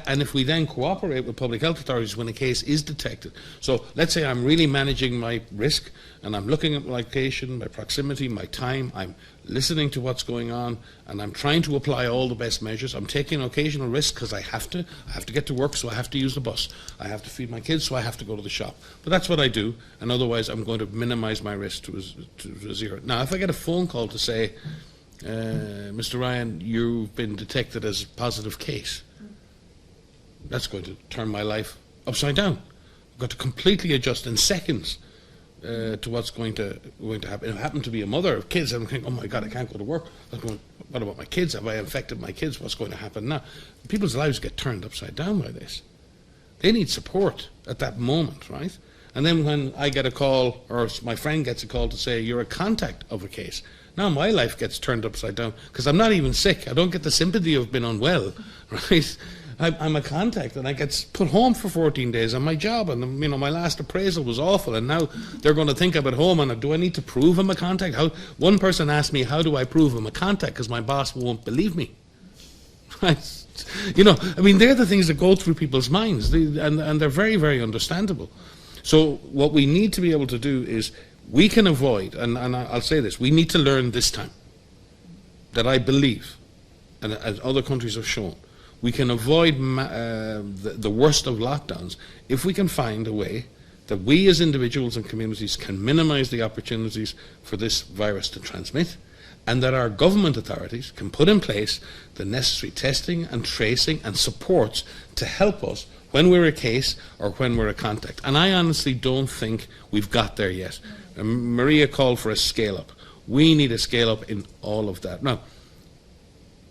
And if we then cooperate with public health authorities when a case is detected. So let's say I'm really managing my risk, and I'm looking at my location, my proximity, my time, I'm listening to what's going on, and I'm trying to apply all the best measures. I'm taking occasional risks because I have to get to work, so I have to use the bus. I have to feed my kids, so I have to go to the shop. But that's what I do, and otherwise I'm going to minimize my risk to a zero. Now, if I get a phone call to say, Mr. Ryan, you've been detected as a positive case, that's going to turn my life upside down. I've got to completely adjust in seconds to what's going to happen. If I happen to be a mother of kids, I'm thinking, oh my God, I can't go to work. What about my kids? Have I infected my kids? What's going to happen now? People's lives get turned upside down by this. They need support at that moment, right? And then when I get a call, or my friend gets a call to say, you're a contact of a case, now my life gets turned upside down because I'm not even sick. I don't get the sympathy of being unwell, right? I'm a contact, and I get put home for 14 days on my job, and my last appraisal was awful, and now they're going to think I'm at home, and do I need to prove I'm a contact? One person asked me, how do I prove I'm a contact, because my boss won't believe me. They're the things that go through people's minds, and they're very, very understandable. So what we need to be able to do is We can avoid, and I'll say this, we need to learn this time that I believe, and as other countries have shown, we can avoid the worst of lockdowns if we can find a way that we as individuals and communities can minimize the opportunities for this virus to transmit, and that our government authorities can put in place the necessary testing and tracing and supports to help us when we're a case or when we're a contact. And I honestly don't think we've got there yet. Maria called for a scale-up. We need a scale-up in all of that. Now,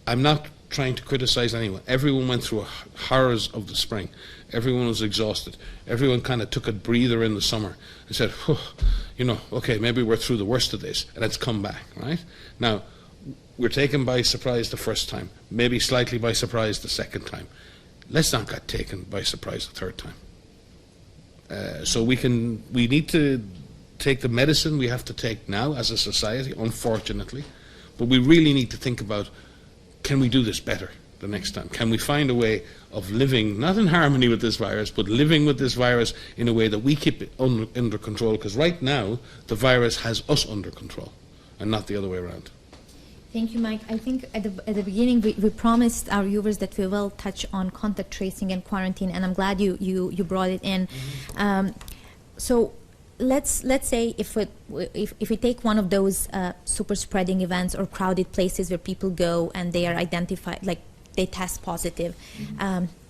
I'm not trying to criticize anyone. Everyone went through horrors of the spring. Everyone was exhausted. Everyone kind of took a breather in the summer and said, okay, maybe we're through the worst of this, and it's come back, right? Now, we're taken by surprise the first time, maybe slightly by surprise the second time. Let's not get taken by surprise the third time. So we need to take the medicine we have to take now as a society, unfortunately, but we really need to think about, can we do this better the next time? Can we find a way of living, not in harmony with this virus, but living with this virus in a way that we keep it under control? Because right now, the virus has us under control, and not the other way around. Thank you, Mike. I think at the beginning we promised our viewers that we will touch on contact tracing and quarantine, and I'm glad you brought it in. So let's say if we take one of those super spreading events or crowded places where people go and they are identified, like they test positive,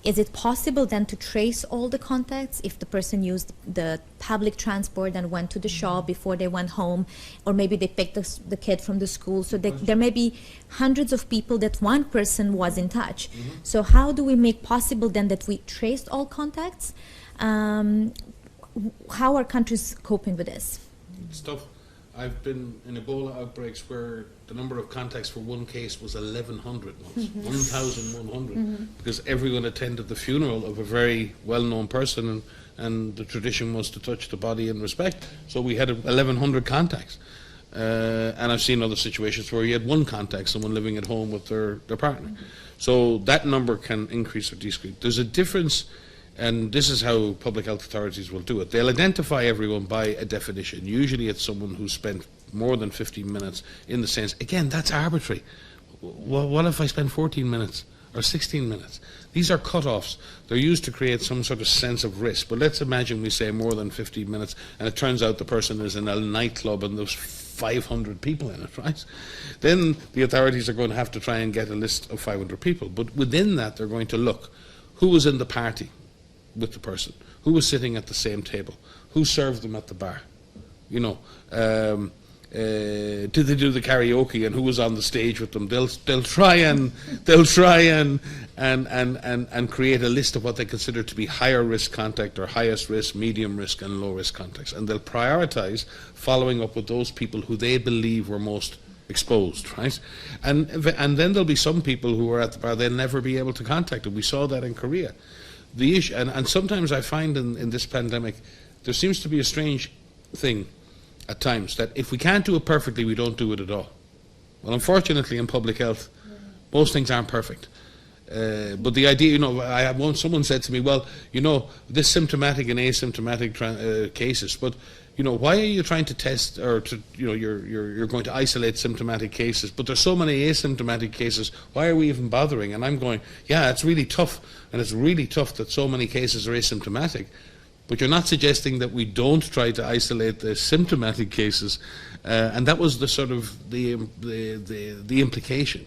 is it possible then to trace all the contacts if the person used the public transport and went to the shop before they went home, or maybe they picked the kid from the school? So there may be hundreds of people that one person was in touch. So how do we make possible then that we traced all contacts? How are countries coping with this? It's tough. I've been in Ebola outbreaks where the number of contacts for one case was 1,100 once, 1,100, because everyone attended the funeral of a very well-known person, and the tradition was to touch the body in respect. So we had 1,100 contacts. And I've seen other situations where you had one contact, someone living at home with their partner. So that number can increase or decrease. There's a difference. And this is how public health authorities will do it. They'll identify everyone by a definition. Usually it's someone who spent more than 15 minutes in the sense, again, that's arbitrary. Well, what if I spend 14 minutes or 16 minutes? These are cut-offs. They're used to create some sort of sense of risk. But let's imagine we say more than 15 minutes and it turns out the person is in a nightclub and there's 500 people in it, right? Then the authorities are going to have to try and get a list of 500 people. But within that, they're going to look who was in the party with the person, who was sitting at the same table, who served them at the bar, did they do the karaoke and who was on the stage with them? They'll try and create a list of what they consider to be higher risk contact or highest risk, medium risk and low risk contacts, and they'll prioritize following up with those people who they believe were most exposed, right? And then there'll be some people who are at the bar they'll never be able to contact them. We saw that in Korea. The issue, and sometimes I find in this pandemic, there seems to be a strange thing at times that if we can't do it perfectly, we don't do it at all. Well, unfortunately, in public health, most things aren't perfect. But the idea, someone said to me, well, this symptomatic and asymptomatic cases, but why are you trying to test or you're going to isolate symptomatic cases, but there's so many asymptomatic cases, why are we even bothering? And I'm going, yeah, it's really tough, and it's really tough that so many cases are asymptomatic, but you're not suggesting that we don't try to isolate the symptomatic cases, and that was the sort of the implication.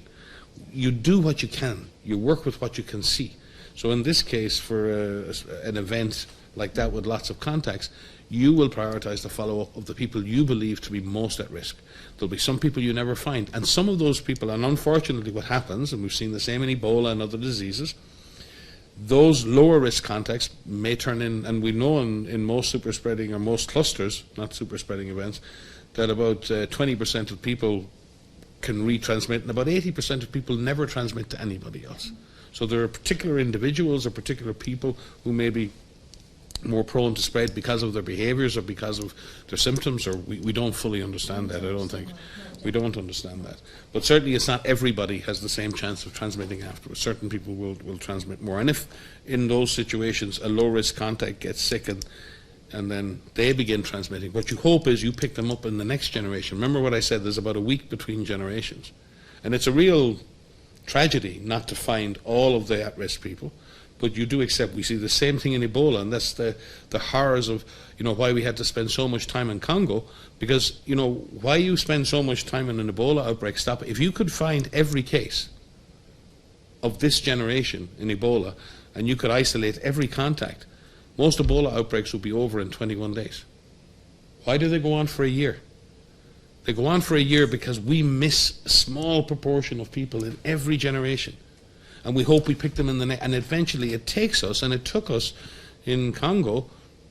You do what you can, you work with what you can see. So in this case, for an event like that with lots of contacts, you will prioritize the follow-up of the people you believe to be most at risk. There'll be some people you never find, and some of those people, and unfortunately what happens, and we've seen the same in Ebola and other diseases, those lower risk contacts may turn in, and we know in most super spreading or most clusters, not super spreading events, that about 20% of people can retransmit, and about 80% of people never transmit to anybody else. So there are particular individuals or particular people who may be more prone to spread because of their behaviours or because of their symptoms, or we don't fully understand that, I don't think. We don't understand that. But certainly it's not everybody has the same chance of transmitting afterwards. Certain people will transmit more. And if in those situations a low-risk contact gets sick and and then they begin transmitting. What you hope is you pick them up in the next generation. Remember what I said, there's about a week between generations. And it's a real tragedy not to find all of the at-risk people, but you do accept we see the same thing in Ebola, and that's the horrors of, why we had to spend so much time in Congo, because, why you spend so much time in an Ebola outbreak, stop it. If you could find every case of this generation in Ebola, and you could isolate every contact, most Ebola outbreaks would be over in 21 days. Why do they go on for a year? They go on for a year because we miss a small proportion of people in every generation. And we hope we pick them in the next. And eventually it takes us, and it took us in Congo,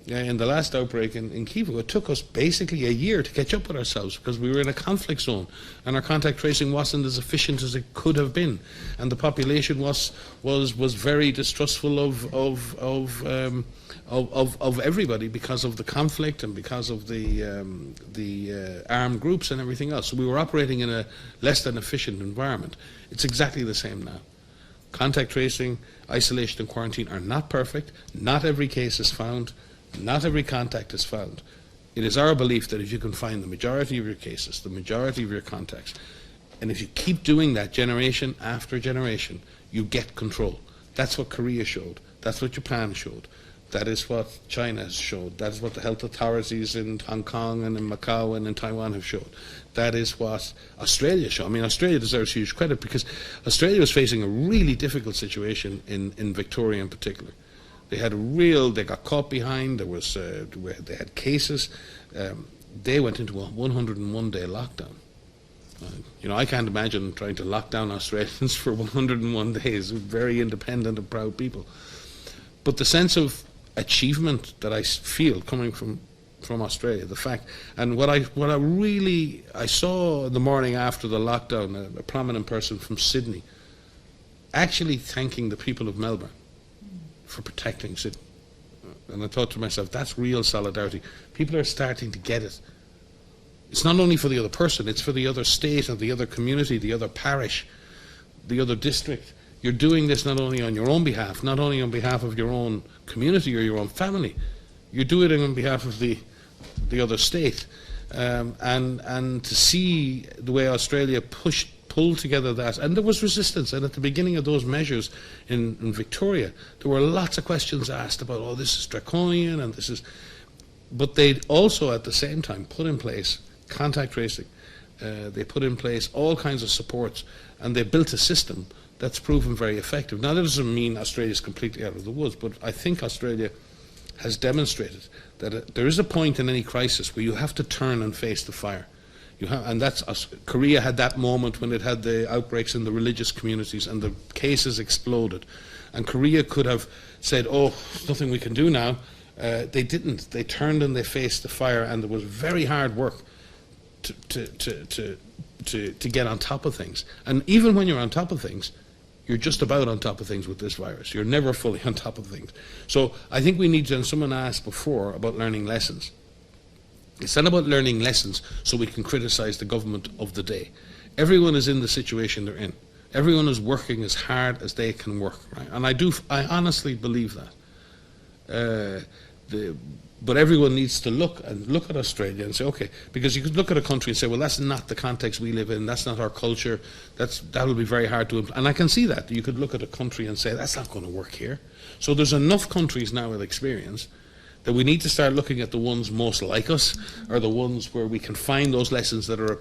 in the last outbreak in Kerkhove, it took us basically a year to catch up with ourselves because we were in a conflict zone and our contact tracing wasn't as efficient as it could have been, and the population was very distrustful of everybody because of the conflict and because of the armed groups and everything else. So we were operating in a less than efficient environment. It's exactly the same now. Contact tracing, isolation and quarantine are not perfect. Not every case is found. Not every contact is found. It is our belief that if you can find the majority of your cases, the majority of your contacts, and if you keep doing that generation after generation, you get control. That's what Korea showed. That's what Japan showed. That is what China has showed. That is what the health authorities in Hong Kong and in Macau and in Taiwan have showed. That is what Australia showed. I mean, Australia deserves huge credit because Australia was facing a really difficult situation in Victoria in particular. They got caught behind, they had cases. They went into a 101-day lockdown. I can't imagine trying to lock down Australians for 101 days. Very independent and proud people. But the sense of achievement that I feel coming from Australia, the fact, and what I saw the morning after the lockdown, a prominent person from Sydney actually thanking the people of Melbourne for protecting Sydney. And I thought to myself, that's real solidarity. People are starting to get it. It's not only for the other person, it's for the other state and the other community, the other parish, the other district. You're doing this not only on your own behalf, not only on behalf of your own community or your own family, you're doing it on behalf of the other state. And to see the way Australia pulled together that, and there was resistance, and at the beginning of those measures in Victoria, there were lots of questions asked about, this is draconian, and this is, but they also at the same time put in place contact tracing. They put in place all kinds of supports, and they built a system that's proven very effective. Now, that doesn't mean Australia's completely out of the woods, but I think Australia has demonstrated that there is a point in any crisis where you have to turn and face the fire. And Korea had that moment when it had the outbreaks in the religious communities and the cases exploded. And Korea could have said, there's nothing we can do now. They didn't. They turned and they faced the fire, and there was very hard work to get on top of things. And even when you're on top of things, you're just about on top of things with this virus. You're never fully on top of things. So I think we need to, and someone asked before about learning lessons. It's not about learning lessons so we can criticize the government of the day. Everyone is in the situation they're in. Everyone is working as hard as they can work, right? And I honestly believe that. But everyone needs to look at Australia and say, okay, because you could look at a country and say, well, that's not the context we live in, that's not our culture, that'll be very hard to implement. And I can see that. You could look at a country and say, that's not going to work here. So there's enough countries now with experience that we need to start looking at the ones most like us, or the ones where we can find those lessons that are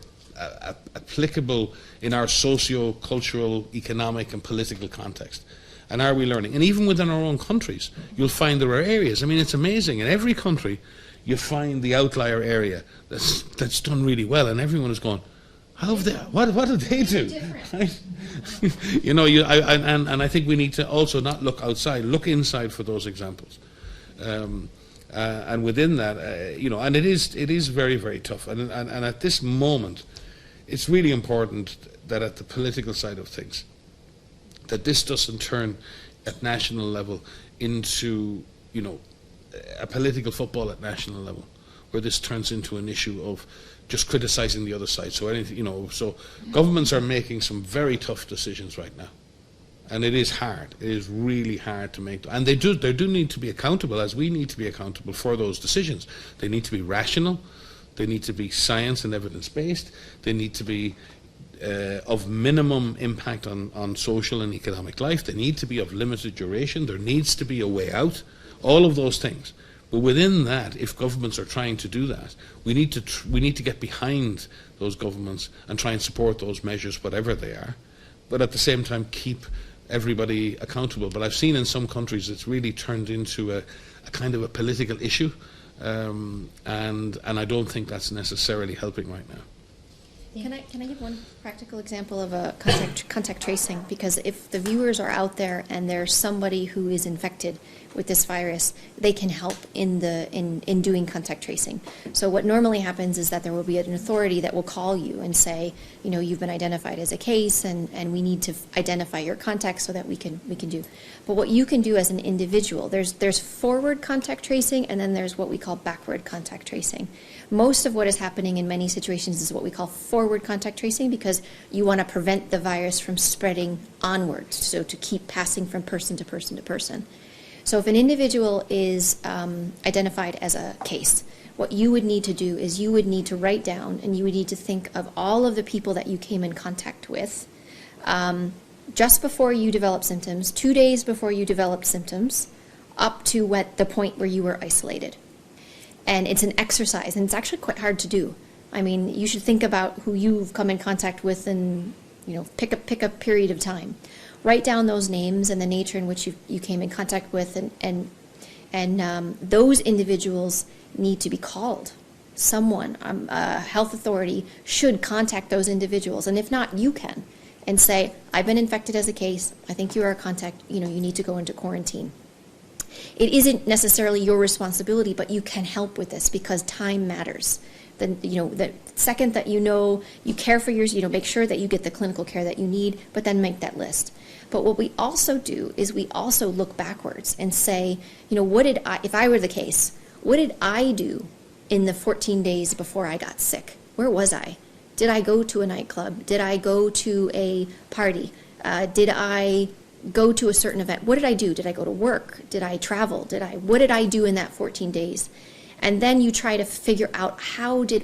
applicable in our socio-cultural, economic and political context. And are we learning? And even within our own countries, you'll find there are areas. I mean, it's amazing. In every country, you find the outlier area that's done really well, and everyone is going, what did they do? And I think we need to also not look outside, look inside for those examples. And within that, and it is very, very tough. And at this moment, it's really important that at the political side of things, that this doesn't turn at national level into, a political football at national level, where this turns into an issue of just criticizing the other side. So governments are making some very tough decisions right now. And it is hard. It is really hard to make. And they do need to be accountable, as we need to be accountable for those decisions. They need to be rational. They need to be science and evidence-based. They need to be of minimum impact on social and economic life. They need to be of limited duration. There needs to be a way out. All of those things. But within that, if governments are trying to do that, we need to get behind those governments and try and support those measures, whatever they are. But at the same time, keep everybody accountable. But I've seen in some countries it's really turned into a kind of a political issue, and I don't think that's necessarily helping right now. Can I give one practical example of a contact tracing? Because if the viewers are out there and there's somebody who is infected with this virus, they can help in doing contact tracing. So what normally happens is that there will be an authority that will call you and say, you know, you've been identified as a case, and we need to identify your contacts so that we can do. But what you can do as an individual, there's forward contact tracing, and then there's what we call backward contact tracing. Most of what is happening in many situations is what we call forward contact tracing, because you want to prevent the virus from spreading onwards, so to keep passing from person to person to person. So if an individual is identified as a case, what you would need to do is you would need to write down, and you would need to think of all of the people that you came in contact with just before you developed symptoms, 2 days before you developed symptoms, up to the point where you were isolated. And it's an exercise, and it's actually quite hard to do. I mean, you should think about who you've come in contact with, and pick a period of time. Write down those names and the nature in which you came in contact with, and those individuals need to be called. Someone, a health authority, should contact those individuals, and if not, you can, and say, I've been infected as a case, I think you are a contact, you need to go into quarantine. It isn't necessarily your responsibility, but you can help with this because time matters. The second that you care for yours, make sure that you get the clinical care that you need, but then make that list. But what we also do is we also look backwards and say, if I were the case, what did I do in the 14 days before I got sick? Where was I? Did I go to a nightclub? Did I go to a party? Did I go to a certain event? What did I do? Did I go to work? Did I travel? What did I do in that 14 days? And then you try to figure out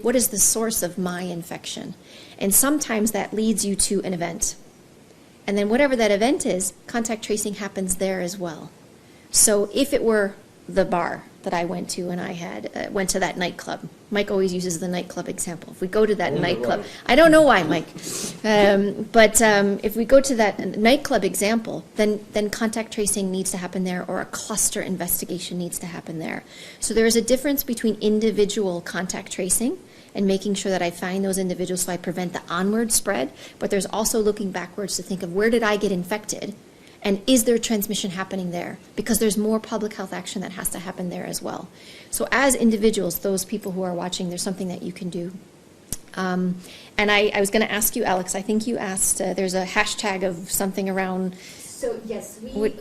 what is the source of my infection? And sometimes that leads you to an event. And then whatever that event is, contact tracing happens there as well. So if it were the bar that I went to and I went to that nightclub, Mike always uses the nightclub example. If we go to that nightclub, I don't know why, Mike, but if we go to that nightclub example, then contact tracing needs to happen there, or a cluster investigation needs to happen there. So there is a difference between individual contact tracing and making sure that I find those individuals so I prevent the onward spread, but there's also looking backwards to think of where did I get infected, and is there transmission happening there? Because there's more public health action that has to happen there as well. So as individuals, those people who are watching, there's something that you can do. And I was going to ask you, Alex, I think you asked, there's a hashtag of something around... So yes, what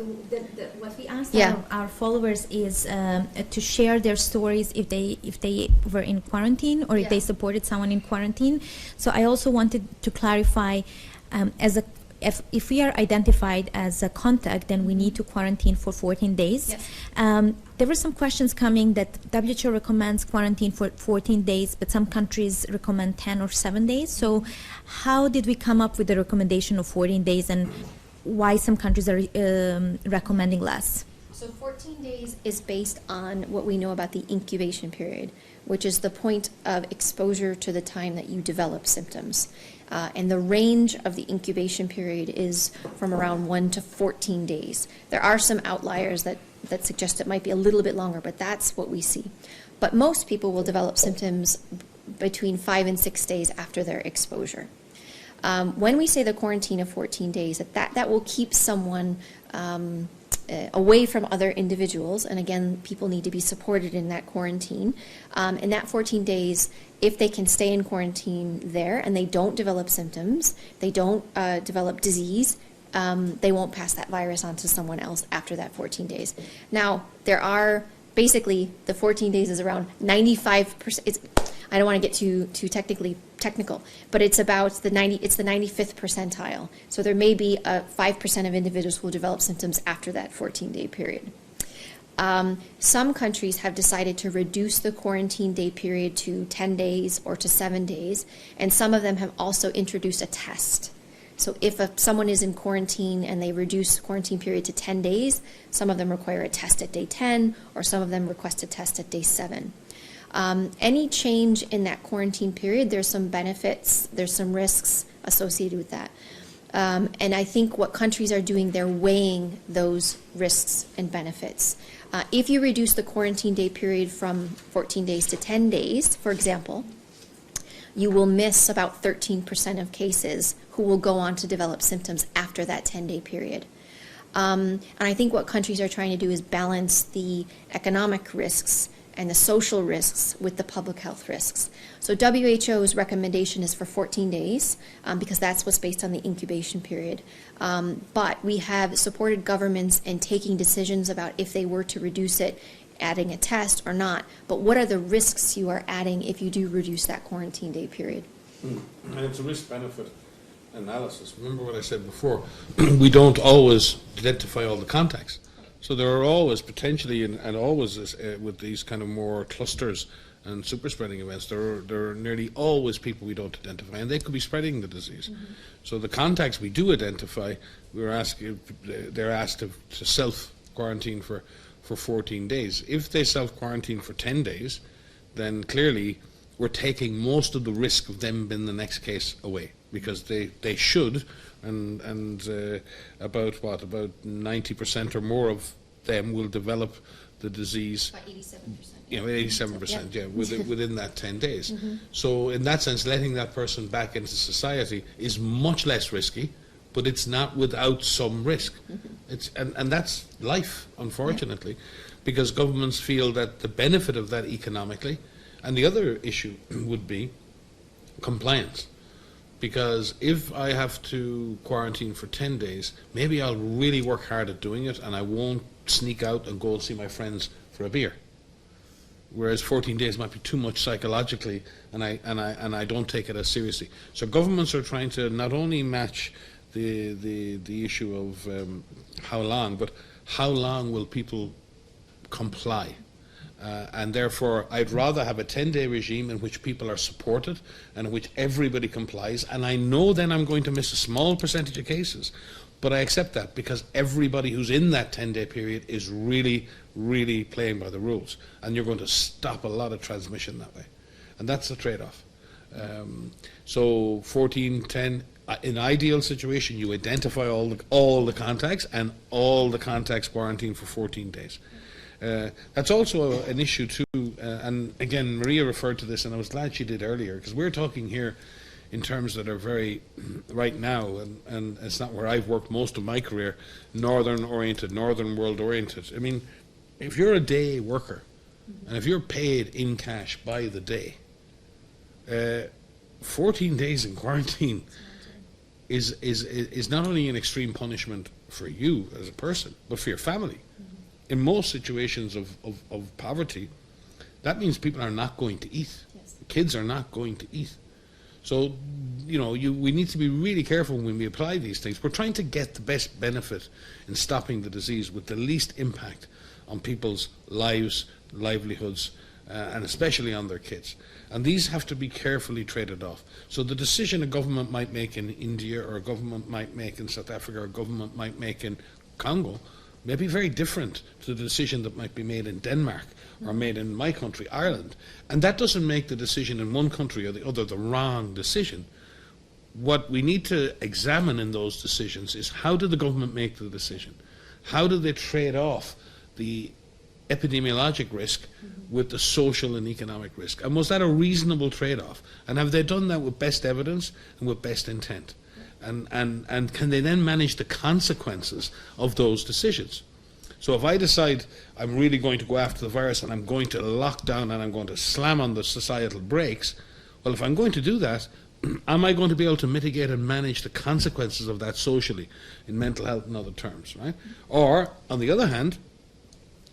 we asked our followers is to share their stories if they were in quarantine, or if they supported someone in quarantine. So I also wanted to clarify, if we are identified as a contact, then we need to quarantine for 14 days. Yes. There were some questions coming that WHO recommends quarantine for 14 days, but some countries recommend 10 or 7 days. So how did we come up with the recommendation of 14 days, and why some countries are recommending less? So 14 days is based on what we know about the incubation period, which is the point of exposure to the time that you develop symptoms. And the range of the incubation period is from around 1 to 14 days. There are some outliers that suggest it might be a little bit longer, but that's what we see. But most people will develop symptoms between 5 and 6 days after their exposure. When we say the quarantine of 14 days, that will keep someone away from other individuals, and again, people need to be supported in that quarantine. In that 14 days, if they can stay in quarantine there and they don't develop symptoms, they don't develop disease, they won't pass that virus on to someone else after that 14 days. Now, there are basically, the 14 days is around 95%. I don't want to get too technical, but it's about the 95th percentile. So there may be 5% of individuals who will develop symptoms after that 14-day period. Some countries have decided to reduce the quarantine day period to 10 days or to 7 days, and some of them have also introduced a test. So if someone is in quarantine and they reduce the quarantine period to 10 days, some of them require a test at day 10, or some of them request a test at day 7. Any change in that quarantine period, there's some benefits, there's some risks associated with that. And I think what countries are doing, they're weighing those risks and benefits. If you reduce the quarantine day period from 14 days to 10 days, for example, you will miss about 13% of cases who will go on to develop symptoms after that 10-day period. And I think what countries are trying to do is balance the economic risks and the social risks with the public health risks. So WHO's recommendation is for 14 days because that's what's based on the incubation period. But we have supported governments in taking decisions about if they were to reduce it, adding a test or not. But what are the risks you are adding if you do reduce that quarantine day period? And it's a risk-benefit analysis. Remember what I said before, we don't always identify all the contacts. So there are always potentially, and always with these kind of more clusters and super spreading events, there are nearly always people we don't identify, and they could be spreading the disease. Mm-hmm. So the contacts we do identify, they're asked to self-quarantine for 14 days. If they self-quarantine for 10 days, then clearly we're taking most of the risk of them being the next case away, because they should, and about 90% or more of them will develop the disease. About 87%. You know, 87%, yeah, within that 10 days. Mm-hmm. So in that sense, letting that person back into society is much less risky, but it's not without some risk. Mm-hmm. And that's life, unfortunately, because governments feel that the benefit of that economically, and the other issue would be compliance. Because if I have to quarantine for 10 days, maybe I'll really work hard at doing it and I won't sneak out and go and see my friends for a beer. Whereas 14 days might be too much psychologically, and I don't take it as seriously. So governments are trying to not only match the issue of how long, but how long will people comply? And therefore, I'd rather have a 10-day regime in which people are supported and in which everybody complies. And I know then I'm going to miss a small percentage of cases, but I accept that because everybody who's in that 10-day period is really, really playing by the rules. And you're going to stop a lot of transmission that way. And that's the trade-off. So 14, 10, in ideal situation, you identify all the contacts, and all the contacts quarantine for 14 days. That's also an issue too, and again, Maria referred to this, and I was glad she did earlier, because we're talking here in terms that are very, right now, and it's not where I've worked most of my career, northern-oriented, northern world-oriented. I mean, if you're a day worker, and if you're paid in cash by the day, 14 days in quarantine is not only an extreme punishment for you as a person, but for your family. In most situations of poverty, that means people are not going to eat. Yes. Kids are not going to eat. So, we need to be really careful when we apply these things. We're trying to get the best benefit in stopping the disease with the least impact on people's lives, livelihoods, and especially on their kids. And these have to be carefully traded off. So the decision a government might make in India, or a government might make in South Africa, or a government might make in Congo, may be very different to the decision that might be made in Denmark or made in my country, Ireland. And that doesn't make the decision in one country or the other the wrong decision. What we need to examine in those decisions is, how did the government make the decision? How do they trade off the epidemiologic risk with the social and economic risk? And was that a reasonable trade-off? And have they done that with best evidence and with best intent? And can they then manage the consequences of those decisions? So if I decide I'm really going to go after the virus and I'm going to lock down and I'm going to slam on the societal brakes, well, if I'm going to do that, am I going to be able to mitigate and manage the consequences of that socially, in mental health and other terms, right? Or, on the other hand,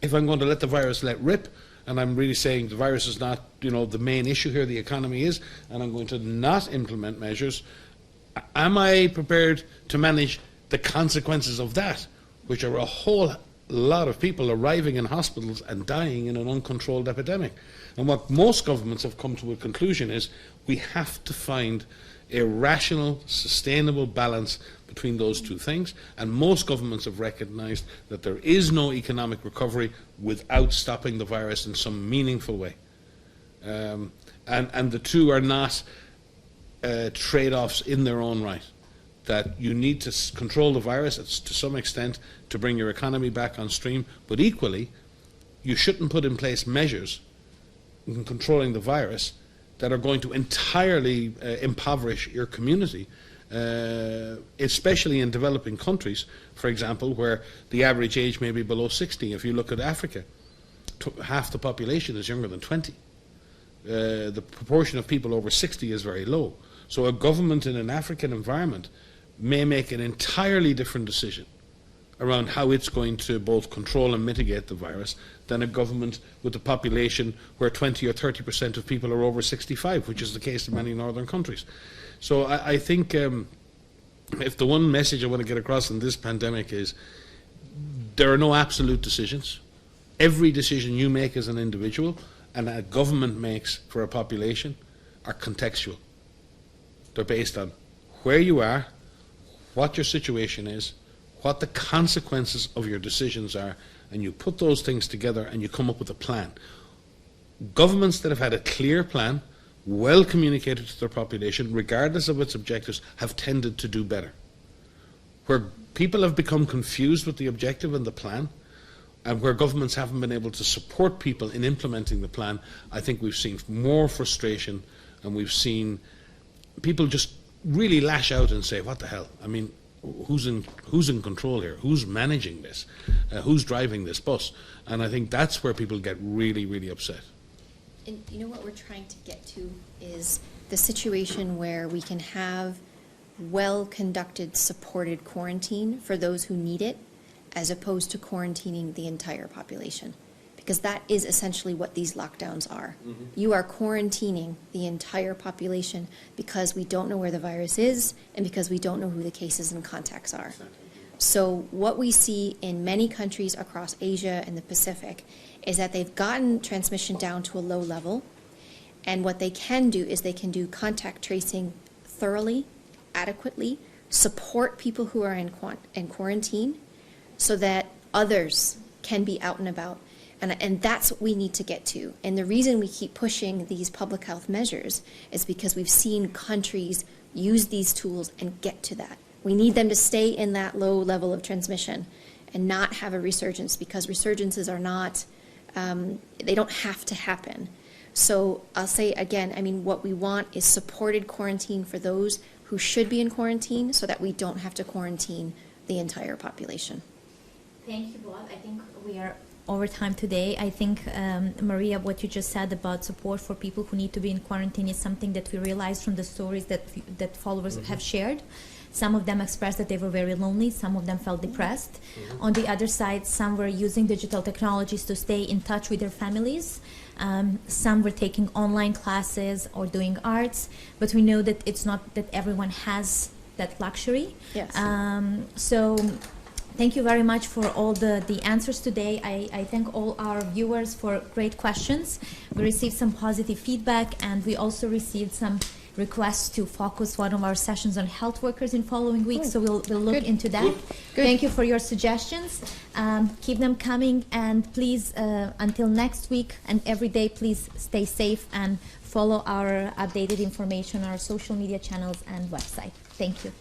if I'm going to let the virus let rip and I'm really saying the virus is not, the main issue here, the economy is, and I'm going to not implement measures, am I prepared to manage the consequences of that, which are a whole lot of people arriving in hospitals and dying in an uncontrolled epidemic? And what most governments have come to a conclusion is we have to find a rational, sustainable balance between those two things, and most governments have recognised that there is no economic recovery without stopping the virus in some meaningful way. And the two are not trade-offs in their own right. That you need to control the virus to some extent to bring your economy back on stream, but equally, you shouldn't put in place measures in controlling the virus that are going to entirely impoverish your community, especially in developing countries, for example, where the average age may be below 60. If you look at Africa, half the population is younger than 20. The proportion of people over 60 is very low. So a government in an African environment may make an entirely different decision around how it's going to both control and mitigate the virus than a government with a population where 20 or 30% of people are over 65, which is the case in many northern countries. So I think if the one message I want to get across in this pandemic is there are no absolute decisions. Every decision you make as an individual and a government makes for a population are contextual. They're based on where you are, what your situation is, what the consequences of your decisions are, and you put those things together and you come up with a plan. Governments that have had a clear plan, well communicated to their population, regardless of its objectives, have tended to do better. Where people have become confused with the objective and the plan, and where governments haven't been able to support people in implementing the plan, I think we've seen more frustration, and we've seen people just really lash out and say, what the hell? I mean, who's in control here? Who's managing this? Who's driving this bus? And I think that's where people get really, really upset. And you know what we're trying to get to is the situation where we can have well-conducted, supported quarantine for those who need it, as opposed to quarantining the entire population. Because that is essentially what these lockdowns are. Mm-hmm. You are quarantining the entire population because we don't know where the virus is and because we don't know who the cases and contacts are. So what we see in many countries across Asia and the Pacific is that they've gotten transmission down to a low level, and what they can do is they can do contact tracing thoroughly, adequately, support people who are in quarantine so that others can be out and about. And that's what we need to get to. And the reason we keep pushing these public health measures is because we've seen countries use these tools and get to that. We need them to stay in that low level of transmission and not have a resurgence, because resurgences are not, they don't have to happen. So I'll say again, I mean, what we want is supported quarantine for those who should be in quarantine so that we don't have to quarantine the entire population. Thank you, Bob. I think we are over time today. I think, Maria, what you just said about support for people who need to be in quarantine is something that we realized from the stories that followers have shared. Some of them expressed that they were very lonely. Some of them felt depressed. On the other side, some were using digital technologies to stay in touch with their families. Some were taking online classes or doing arts. But we know that it's not that everyone has that luxury. Yes. So thank you very much for all the answers today. I thank all our viewers for great questions. We received some positive feedback, and we also received some requests to focus one of our sessions on health workers in following weeks. So we'll look into that. Good. Thank you for your suggestions. Keep them coming, and please, until next week and every day, please stay safe and follow our updated information on our social media channels and website. Thank you.